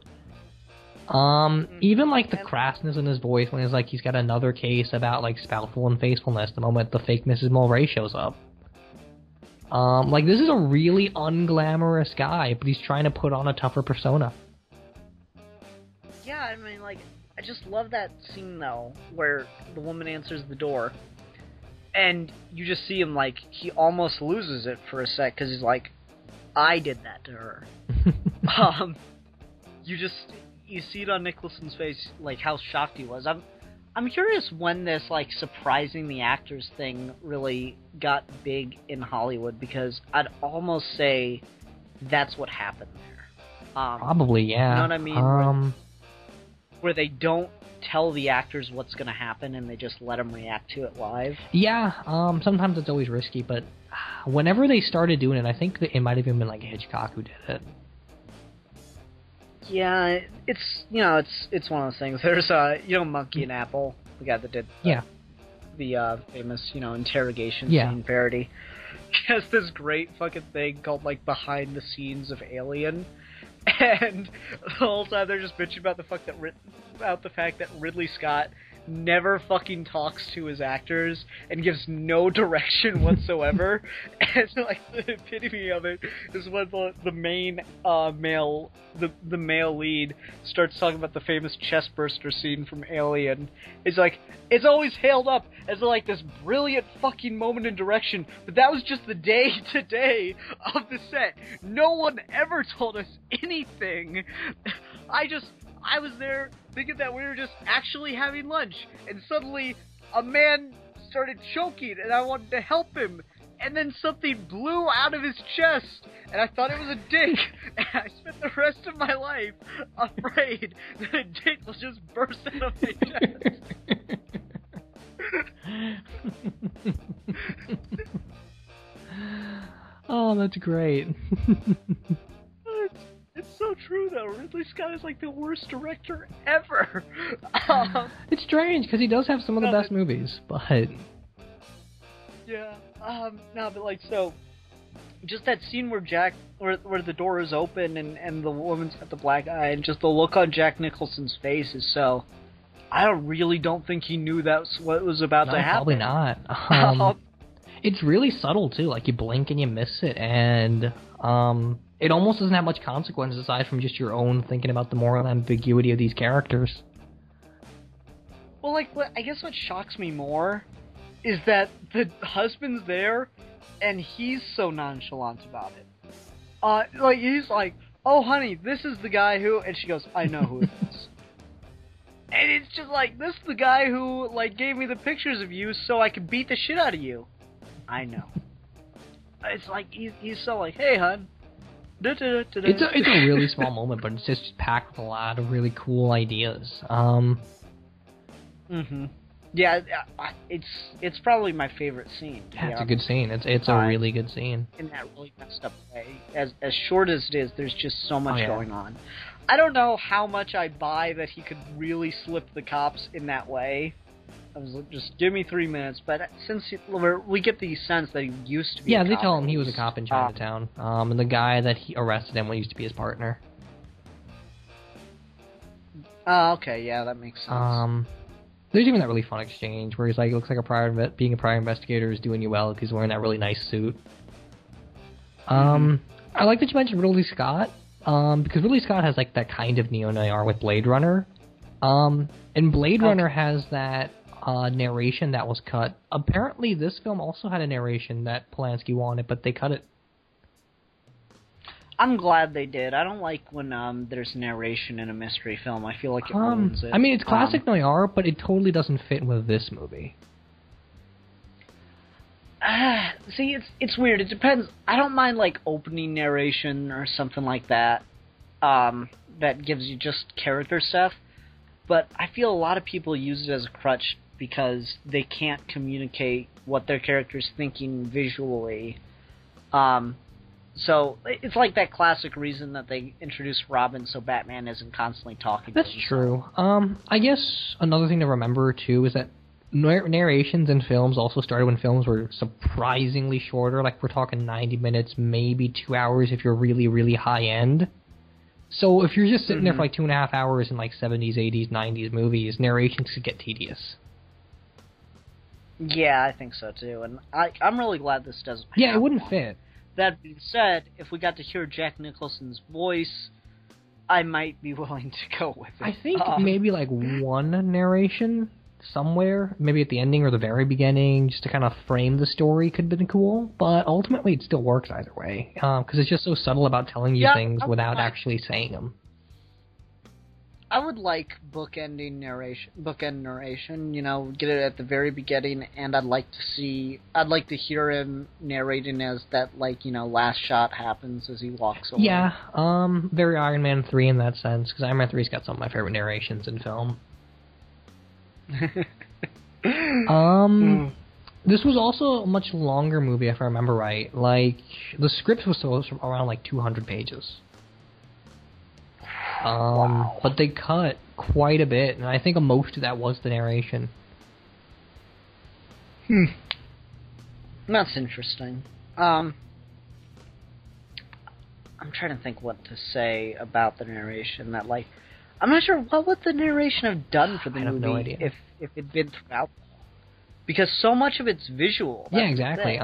Even, like, the crassness in his voice when he's like, he's got another case about, like, spousal unfaithfulness the moment the fake Mrs. Mulray shows up. Like, this is a really unglamorous guy, but he's trying to put on a tougher persona. Yeah, I mean, like, I just love that scene, though, where the woman answers the door, and you just see him, like, he almost loses it for a sec, because he's like, I did that to her. You see it on Nicholson's face, like, how shocked he was. I'm curious when this, like, surprising the actors thing really got big in Hollywood, because I'd almost say that's what happened there. Probably, yeah. You know what I mean? Where they don't tell the actors what's going to happen, and they just let them react to it live. Yeah, sometimes it's always risky, but whenever they started doing it, I think that it might have even been, like, Hitchcock who did it. Yeah, it's one of those things. There's Monkey and Apple, the guy that did the famous interrogation scene parody. He has this great fucking thing called, like, Behind the Scenes of Alien, and the whole time they're just bitching about the fact that Ridley Scott never fucking talks to his actors and gives no direction whatsoever. And, like, the epitome of it is when the main male lead starts talking about the famous chestburster scene from Alien. It's like, it's always hailed up as, like, this brilliant fucking moment in direction, but that was just the day-to-day of the set. No one ever told us anything. I was there thinking that we were just actually having lunch, and suddenly a man started choking, and I wanted to help him, and then something blew out of his chest, and I thought it was a dick, and I spent the rest of my life afraid that a dick will just burst out of my chest. Oh, that's great. It's so true, though. Ridley Scott is, like, the worst director ever. It's strange, because he does have some of the best movies, but... Yeah, but, like, so... Just that scene where where the door is open and the woman's got the black eye, and just the look on Jack Nicholson's face is so... I really don't think he knew that's what was about to happen. Probably not. It's really subtle, too. Like, you blink and you miss it, and... It almost doesn't have much consequence aside from just your own thinking about the moral ambiguity of these characters. Well, like, I guess what shocks me more is that the husband's there, and he's so nonchalant about it. Like, he's like, oh, honey, this is the guy who... And she goes, I know who it is. And it's just like, this is the guy who, like, gave me the pictures of you so I could beat the shit out of you. I know. It's like, he's so like, hey, hun. It's a really small moment, but it's just packed with a lot of really cool ideas. Mm-hmm. Yeah, it's probably my favorite scene. Yeah, it's a good scene. It's a really good scene. In that really messed up way. As short as it is, there's just so much Oh, yeah. going on. I don't know how much I buy that he could really slip the cops in that way. I was like, just give me 3 minutes. But since we get the sense that he used to be a they cop, tell him he was a cop in Chinatown. And the guy that he arrested him used to be his partner. Oh, okay, yeah, that makes sense. There's even that really fun exchange where he's like, looks like being a prior investigator is doing you well because he's wearing that really nice suit. I like that you mentioned Ridley Scott, because Ridley Scott has like that kind of neo-noir with Blade Runner. And Blade Runner has that narration that was cut. Apparently this film also had a narration that Polanski wanted, but they cut it. I'm glad they did. I don't like when there's narration in a mystery film. I feel like it ruins it. I mean, it's classic noir, but it totally doesn't fit with this movie. See, it's weird. It depends. I don't mind like opening narration or something like that. That gives you just character stuff. But I feel a lot of people use it as a crutch because they can't communicate what their character's thinking visually. So it's like that classic reason that they introduced Robin so Batman isn't constantly talking to himself. That's true. I guess another thing to remember, too, is that narrations in films also started when films were surprisingly shorter. Like, we're talking 90 minutes, maybe 2 hours if you're really, really high-end. So if you're just sitting there for like 2.5 hours in like 70s, 80s, 90s movies, narrations could get tedious. Yeah, I think so, too. And I'm really glad this doesn't Yeah, it wouldn't fit. That being said, if we got to hear Jack Nicholson's voice, I might be willing to go with it. I think maybe like one narration somewhere, maybe at the ending or the very beginning, just to kind of frame the story could have been cool, but ultimately it still works either way, because it's just so subtle about telling you things without actually saying them. I would like bookend narration, you know, get it at the very beginning, and I'd like to hear him narrating as that, like, you know, last shot happens as he walks away. Yeah, very Iron Man 3 in that sense, because Iron Man 3's got some of my favorite narrations in film. This was also a much longer movie, if I remember right. Like, the script was around like 200 pages. Wow. But they cut quite a bit, and I think most of that was the narration. That's interesting. I'm trying to think what to say about the narration. That, like, I'm not sure what would the narration have done for the movie. I have no idea. If it'd been throughout, because so much of it's visual. Yeah, exactly.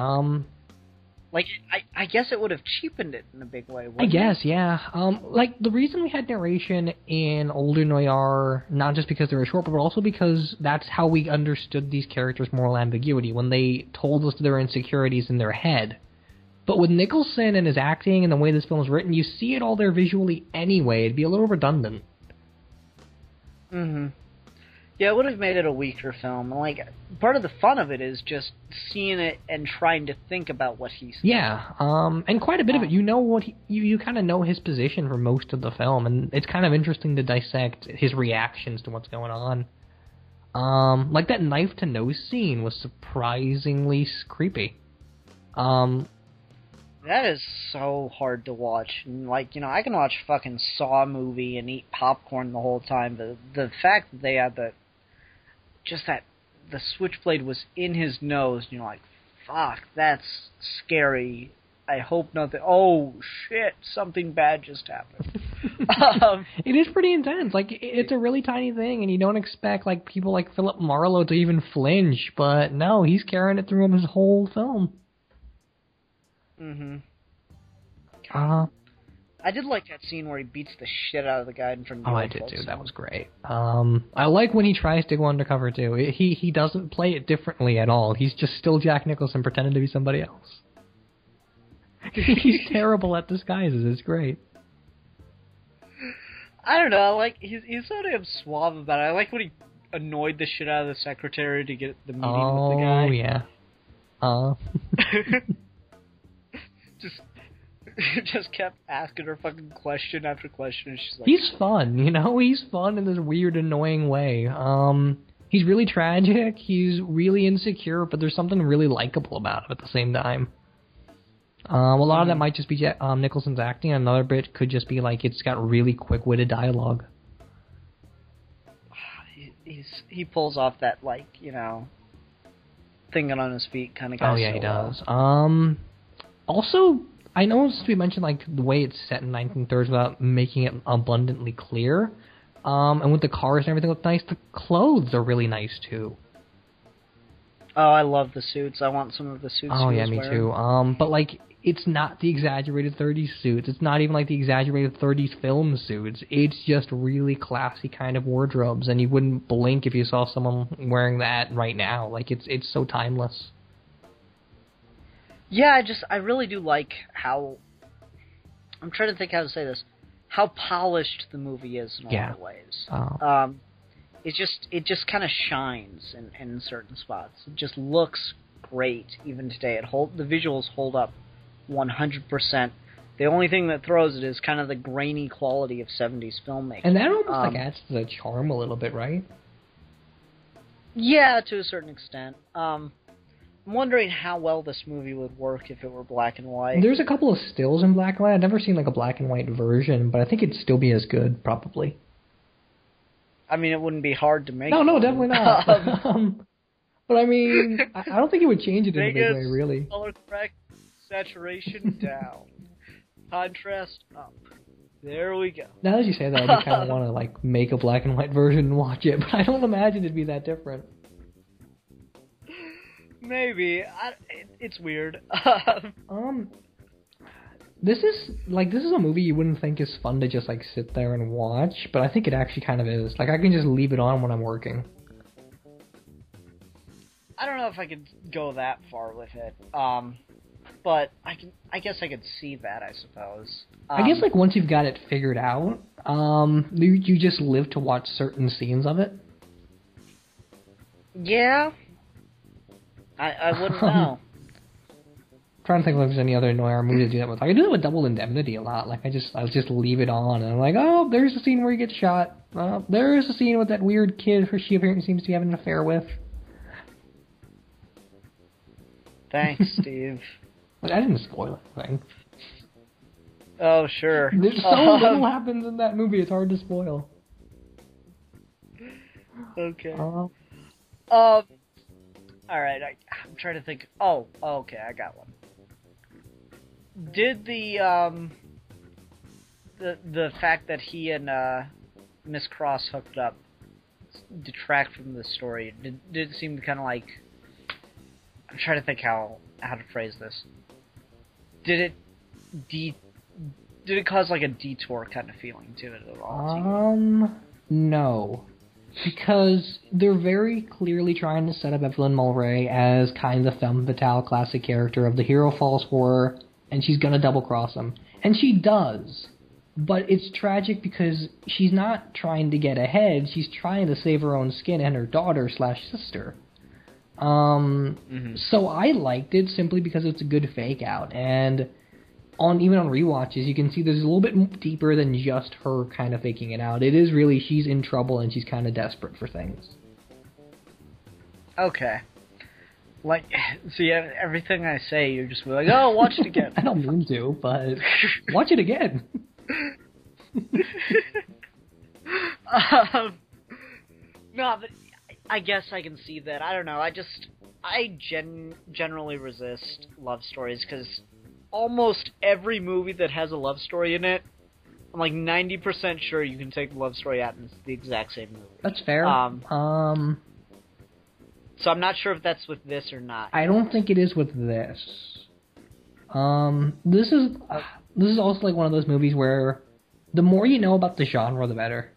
Like, I guess it would have cheapened it in a big way, I guess, yeah. Like, the reason we had narration in older noir, not just because they were short, but also because that's how we understood these characters' moral ambiguity, when they told us their insecurities in their head. But with Nicholson and his acting and the way this film is written, you see it all there visually anyway. It'd be a little redundant. Yeah, it would have made it a weaker film. Like, part of the fun of it is just seeing it and trying to think about what he's thinking. Yeah, and quite a bit of it, you know what you kind of know his position for most of the film, and it's kind of interesting to dissect his reactions to what's going on. Like that knife to nose scene was surprisingly creepy. That is so hard to watch. And, like, you know, I can watch a fucking Saw movie and eat popcorn the whole time, but the fact that they had the switchblade was in his nose, and you're like, fuck, that's scary. I hope nothing. Oh, shit, something bad just happened. It is pretty intense. Like, it's a really tiny thing, and you don't expect, like, people like Philip Marlowe to even flinch, but no, he's carrying it through his whole film. I did like that scene where he beats the shit out of the guy in front of the I did too. That was great. I like when he tries to go undercover too. He doesn't play it differently at all. He's just still Jack Nicholson pretending to be somebody else. He's terrible at disguises. It's great. I don't know. Like, he's so damn suave about it. I like when he annoyed the shit out of the secretary to get the meeting with the guy. Oh yeah. Just kept asking her fucking question after question, and she's like... He's fun, you know? He's fun in this weird, annoying way. He's really tragic, he's really insecure, but there's something really likable about him at the same time. A lot of that might just be Nicholson's acting, and another bit could just be like it's got really quick-witted dialogue. He pulls off that, like, you know, thinking on his feet kind of guy. Oh yeah, he does. Also, I know we mentioned like the way it's set in 1930s without making it abundantly clear. And with the cars and everything look nice, the clothes are really nice too. Oh, I love the suits. I want some of the suits. Oh yeah, me too. But like, it's not the exaggerated 30s suits. It's not even like the exaggerated 30s film suits. It's just really classy kind of wardrobes, and you wouldn't blink if you saw someone wearing that right now. Like, it's so timeless. Yeah, I really do like how... I'm trying to think how to say this. How polished the movie is in a lot of ways. Oh. It just kind of shines in certain spots. It just looks great even today. The visuals hold up 100%. The only thing that throws it is kind of the grainy quality of 70s filmmaking. And that almost adds to the charm a little bit, right? Yeah, to a certain extent. I'm wondering how well this movie would work if it were black and white. There's a couple of stills in black and white. I've never seen like a black and white version, but I think it'd still be as good, probably. I mean, it wouldn't be hard to make. No, definitely not. But I mean, I don't think it would change it in a big way, really. Color correct, saturation down, contrast up. There we go. Now that you say that, I do kind of want to like make a black and white version and watch it, but I don't imagine it'd be that different. Maybe. It's weird. This is a movie you wouldn't think is fun to just like sit there and watch, but I think it actually kind of is. Like, I can just leave it on when I'm working. I don't know if I could go that far with it. But I guess I could see that, I suppose. I guess like once you've got it figured out, you just live to watch certain scenes of it. Yeah. I wouldn't know. Trying to think if there's any other noir movie to do that with. I do that with Double Indemnity a lot. Like, I'll just leave it on, and I'm like, oh, there's a scene where he gets shot. There's a scene with that weird kid who she apparently seems to be having an affair with. Thanks, Steve. Like, I didn't spoil anything. Oh, sure. There's so little happens in that movie, it's hard to spoil. Okay. Alright, I'm trying to think. Oh, okay, I got one. Did the fact that he and Miss Cross hooked up detract from the story? Did it seem kind of like... I'm trying to think how to phrase this. Did it cause like a detour kind of feeling to it at all? No. Because they're very clearly trying to set up Evelyn Mulwray as kind of the femme fatale classic character of the hero falls for her, and she's gonna double-cross him. And she does. But it's tragic because she's not trying to get ahead, she's trying to save her own skin and her daughter/sister. So I liked it simply because it's a good fake-out, and even on rewatches, you can see there's a little bit deeper than just her kind of faking it out. It is really, she's in trouble and she's kind of desperate for things. Okay. Like, see, everything I say, you're just like, oh, watch it again. I don't mean to, but watch it again. No, but I guess I can see that. I don't know. I generally resist love stories because almost every movie that has a love story in it, I'm like 90% sure you can take the love story out and it's the exact same movie. That's fair. So I'm not sure if that's with this or not. I don't think it is with this. This is also like one of those movies where the more you know about the genre, the better.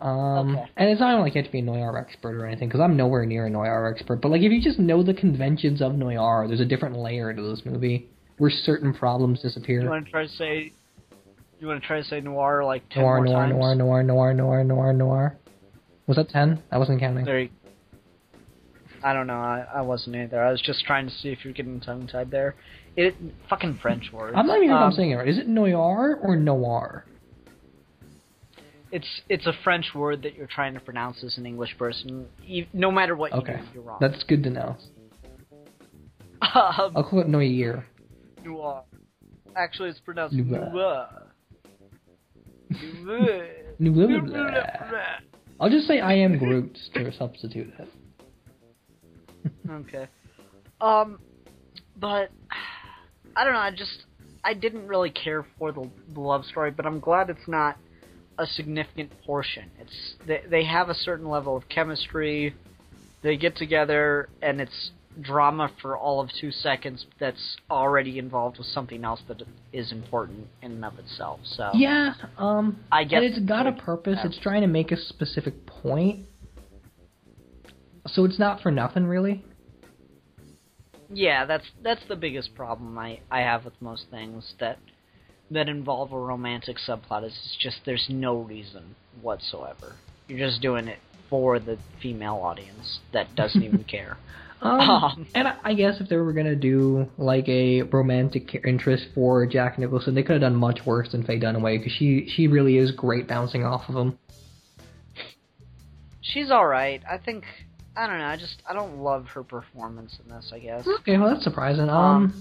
Okay. And it's not even like you have to be a noir expert or anything, because I'm nowhere near a noir expert, but like if you just know the conventions of noir, there's a different layer to this movie where certain problems disappear. You want to try to say noir like 10 more times? Noir. Was that 10? I wasn't counting. I don't know. I wasn't either. I was just trying to see if you're getting tongue-tied there. Fucking French words. I'm not even sure if I'm saying it right. Is it noir or noir? it's a French word that you're trying to pronounce as an English person. No matter what you do, you're wrong. That's good to know. I'll call it Noir. Noir. Actually, it's pronounced Noir. Noir. I'll just say I am Groot to substitute it. Okay. But I don't know. I didn't really care for the love story, but I'm glad it's not a significant portion. They have a certain level of chemistry. They get together, and it's drama for all of 2 seconds that's already involved with something else that is important in and of itself. So yeah, I guess, and it's got a purpose. It's trying to make a specific point, so it's not for nothing, really. Yeah, that's the biggest problem I have with most things that involve a romantic subplot. Is it's just there's no reason whatsoever. You're just doing it for the female audience that doesn't even care. And I guess if they were going to do like a romantic interest for Jack Nicholson, they could have done much worse than Faye Dunaway, because she really is great bouncing off of him. She's alright. I think, I don't know, I don't love her performance in this, I guess. Okay, well that's surprising. I've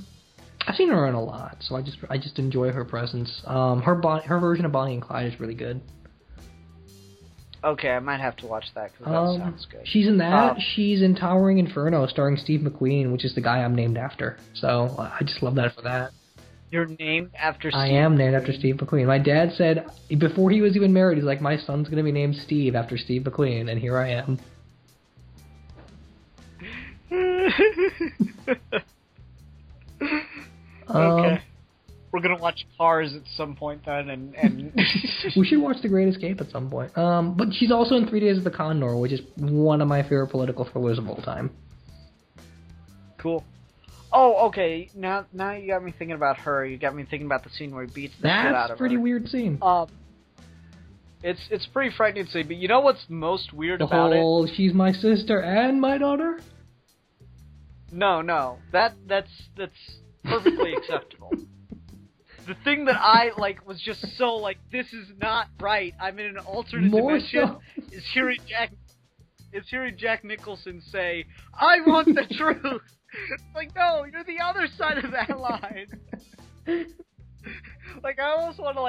seen her in a lot, so I just enjoy her presence. Her version of Bonnie and Clyde is really good. Okay, I might have to watch that, because that sounds good. She's in that. She's in Towering Inferno, starring Steve McQueen, which is the guy I'm named after. So I just love that for that. You're named after Steve I am named McQueen. after Steve McQueen. My dad said, before he was even married, he's like, my son's going to be named Steve after Steve McQueen, and here I am. Okay. We're gonna watch Cars at some point then, and we should watch The Great Escape at some point. But she's also in 3 Days of the Condor, which is one of my favorite political thrillers of all time. Cool. Oh, okay. Now you got me thinking about her. You got me thinking about the scene where he beats the shit out of her. That's a pretty weird scene. It's pretty frightening to see. But you know what's most weird about it? Oh, she's my sister and my daughter. No. That's perfectly acceptable. The thing that I, was just so, this is not right, I'm in an alternate dimension, so. is hearing Jack Nicholson say, I want the truth! It's no, you're the other side of that line! I almost want to,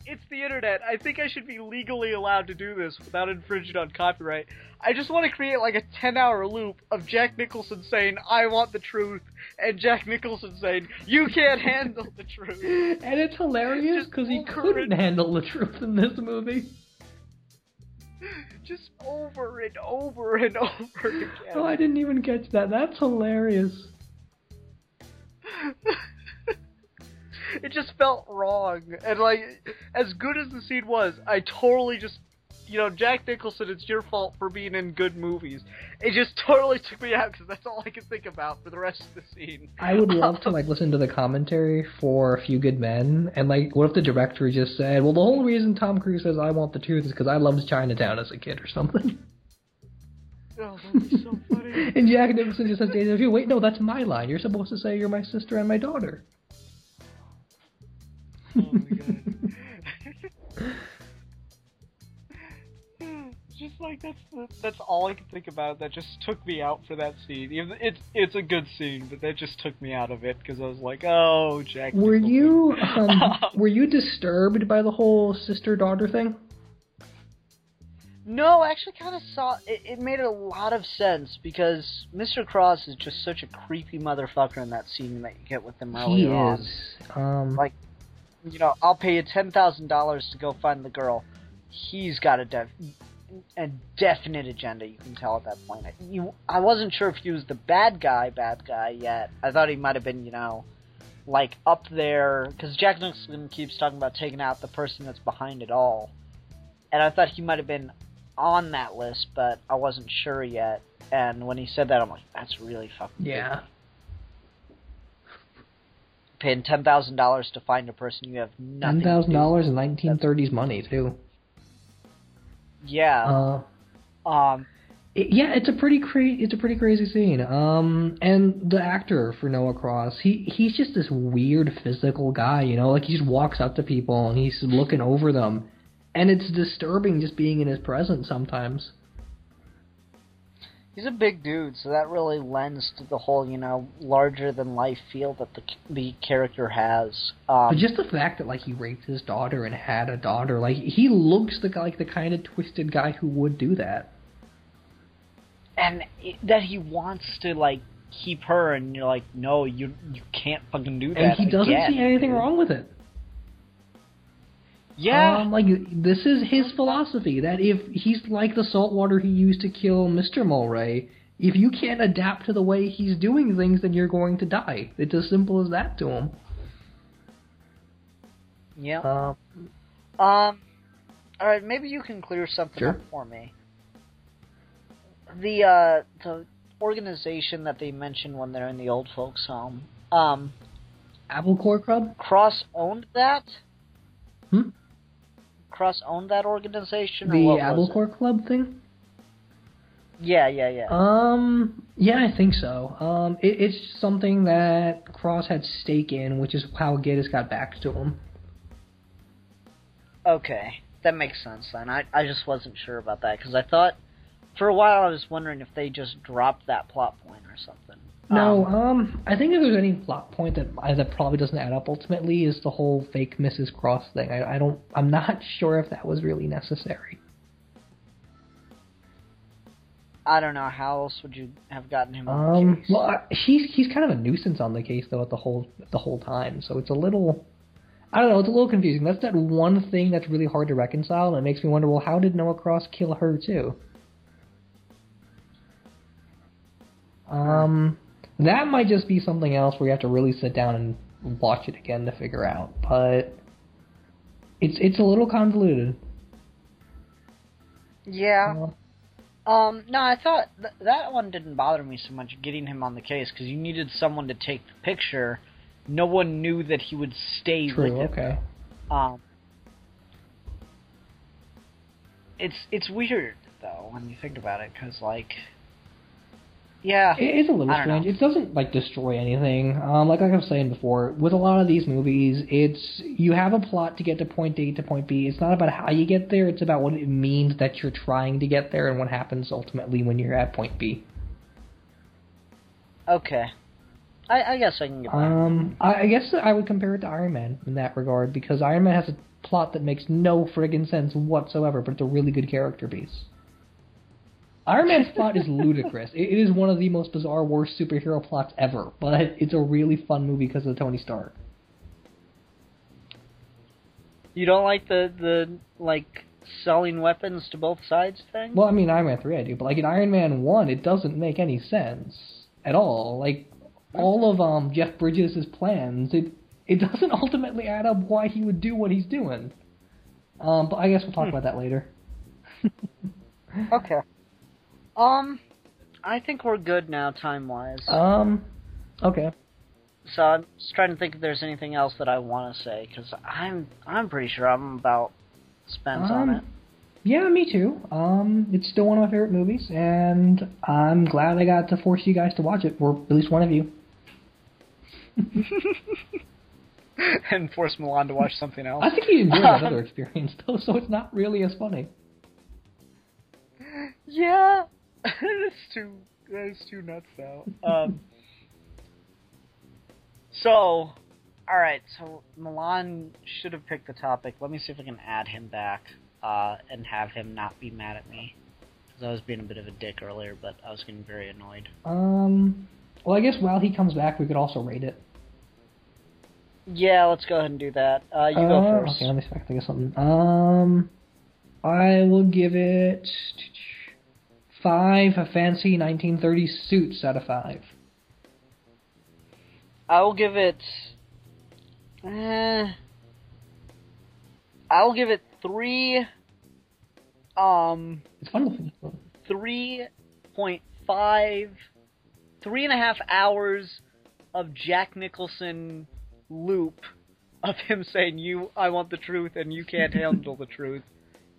it's the internet, I think I should be legally allowed to do this without infringing on copyright. I just want to create, a 10-hour loop of Jack Nicholson saying, I want the truth, and Jack Nicholson saying, you can't handle the truth. And it's hilarious, because he couldn't handle the truth in this movie. Just over and over and over again. Oh, I didn't even catch that. That's hilarious. It just felt wrong. And, as good as the scene was, I totally just... Jack Nicholson, it's your fault for being in good movies. It just totally took me out, because that's all I could think about for the rest of the scene. I would love to, listen to the commentary for A Few Good Men, and, what if the director just said, well, the whole reason Tom Cruise says I want the truth is because I loved Chinatown as a kid or something. Oh, that'd be so funny. And Jack Nicholson just says, wait, no, that's my line. You're supposed to say you're my sister and my daughter. Oh my god. Just that's all I could think about. That just took me out for that scene. It's a good scene, but that just took me out of it because I was like, oh, Jack. Were you disturbed by the whole sister-daughter thing? No, I actually kind of saw it made a lot of sense because Mr. Cross is just such a creepy motherfucker in that scene that you get with him earlier on. He is. I'll pay you $10,000 to go find the girl. He's got a definite agenda, you can tell at that point. I wasn't sure if he was the bad guy yet. I thought he might have been, up there, because Jack Nicholson keeps talking about taking out the person that's behind it all. And I thought he might have been on that list, but I wasn't sure yet. And when he said that, I'm like, that's really fucking yeah. Paying $10,000 to find a person you have nothing to do. $10,000 in 1930s money, too. Yeah. It's a pretty crazy scene. And the actor for Noah Cross, he's just this weird physical guy, he just walks up to people and he's looking over them, And it's disturbing just being in his presence sometimes. He's a big dude, so that really lends to the whole, larger-than-life feel that the character has. But just the fact that, he raped his daughter and had a daughter, he looks like the kind of twisted guy who would do that. And that he wants to, keep her, and you're like, no, you can't fucking do that. And he doesn't see anything wrong with it. Yeah. This is his philosophy, that if he's like the salt water he used to kill Mr. Mulray, if you can't adapt to the way he's doing things, then you're going to die. It's as simple as that to him. Yeah. Alright, maybe you can clear something up for me. The organization that they mention when they're in the old folks' home, Apple Core Club? Cross owned that? Cross owned that organization? The Apple Core Club thing? Yeah. Yeah, I think so. It's something that Cross had stake in, which is how Geddes got back to him. Okay, that makes sense then. I just wasn't sure about that, because I thought, for a while I was wondering if they just dropped that plot point or something. No, I think if there's any plot point that probably doesn't add up ultimately is the whole fake Mrs. Cross thing. I'm not sure if that was really necessary. I don't know, how else would you have gotten him on the case? Well, he's kind of a nuisance on the case though the whole time, so it's a little, I don't know, it's a little confusing. That's that one thing that's really hard to reconcile, and it makes me wonder, well, how did Noah Cross kill her too? That might just be something else where you have to really sit down and watch it again to figure out, but it's a little convoluted. Yeah. No, I thought that one didn't bother me so much, getting him on the case, because you needed someone to take the picture. No one knew that he would stay with him. Okay. It's weird, though, when you think about it, because, yeah. It's a little strange. It doesn't, destroy anything. Like I was saying before, with a lot of these movies, you have a plot to get to point A to point B. It's not about how you get there, it's about what it means that you're trying to get there and what happens ultimately when you're at point B. Okay. I guess I can get that. I guess I would compare it to Iron Man in that regard, because Iron Man has a plot that makes no friggin' sense whatsoever, but it's a really good character piece. Iron Man's plot is ludicrous. It is one of the most bizarre, worst superhero plots ever, but it's a really fun movie because of Tony Stark. You don't like the selling weapons to both sides thing? Well, I mean, Iron Man 3 I do, but in Iron Man 1, it doesn't make any sense at all. All of Jeff Bridges' plans, it doesn't ultimately add up why he would do what he's doing. But I guess we'll talk about that later. Okay. I think we're good now, time-wise. Okay. So I'm just trying to think if there's anything else that I want to say, because I'm pretty sure I'm about spent on it. Yeah, me too. It's still one of my favorite movies, and I'm glad I got to force you guys to watch it, or at least one of you. And force Milan to watch something else. I think he enjoyed that other experience, though, so it's not really as funny. Yeah. That is too nuts, though. So, alright, so Milan should have picked the topic. Let me see if I can add him back, and have him not be mad at me. Because I was being a bit of a dick earlier, but I was getting very annoyed. Well, I guess while he comes back, we could also rate it. Yeah, let's go ahead and do that. You go first. Okay, let me see if I can think of something. I will give it 5 fancy 1930s suits out of 5. I will give it... I'll give it 3... It's fun. 3.5... 3.5 hours of Jack Nicholson loop of him saying, I want the truth and you can't handle the truth.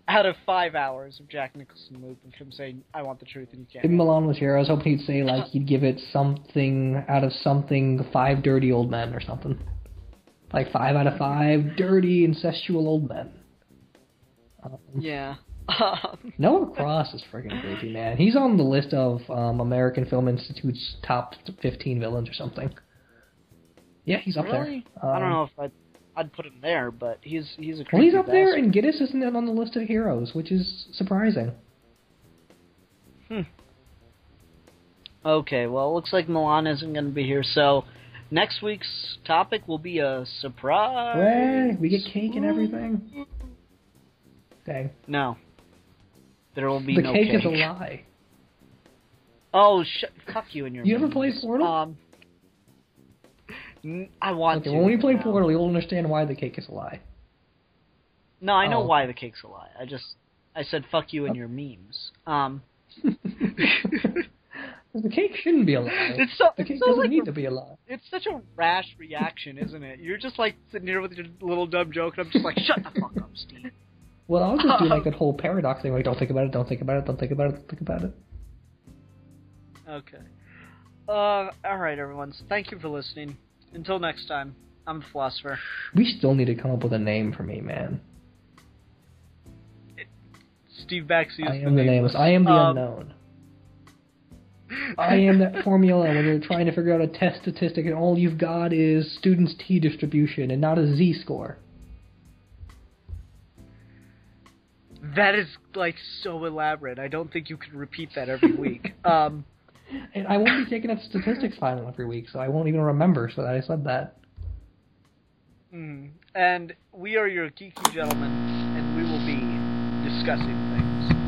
Out of 5 hours of Jack Nicholson loop of him saying, I want the truth and you can't. If Milan was here, I was hoping he'd say, he'd give it something out of something, 5 dirty old men or something. 5 out of 5 dirty, incestual old men. Yeah. Noah Cross is freaking creepy, man. He's on the list of American Film Institute's top 15 villains or something. Yeah, he's up Really? there. I don't know if I'd put him there, but he's a creepy Well, he's up there, bastard. and Gittes isn't on the list of heroes, which is surprising. Okay, well, it looks like Milan isn't going to be here, so next week's topic will be a surprise. Hooray! We get cake and everything. Dang. No. There will be The no cake is a lie. Oh, fuck you and your You ever memes. play Portal? I want Okay, to. when we play now. Portal, you'll understand why the cake is a lie. No, I know Oh. why the cake's a lie. I said fuck you and your memes. The cake shouldn't be a lie. The cake doesn't need to be a lie. It's such a rash reaction, isn't it? You're just like sitting here with your little dumb joke, and I'm just like, shut the fuck up, Steve. Well, I'll just do like that whole paradox thing, like don't think about it, don't think about it, don't think about it, don't think about it. Okay. Alright, everyone. So thank you for listening. Until next time, I'm a philosopher. We still need to come up with a name for me, man. Steve Baxi is I am the nameless. I am the unknown. I am that formula when you're trying to figure out a test statistic and all you've got is students' T distribution and not a Z-score. That is, like, so elaborate. I don't think you could repeat that every week. And I won't be taking a statistics final every week, so I won't even remember that I said that. And we are your Geeky Gentlemen, and we will be discussing things.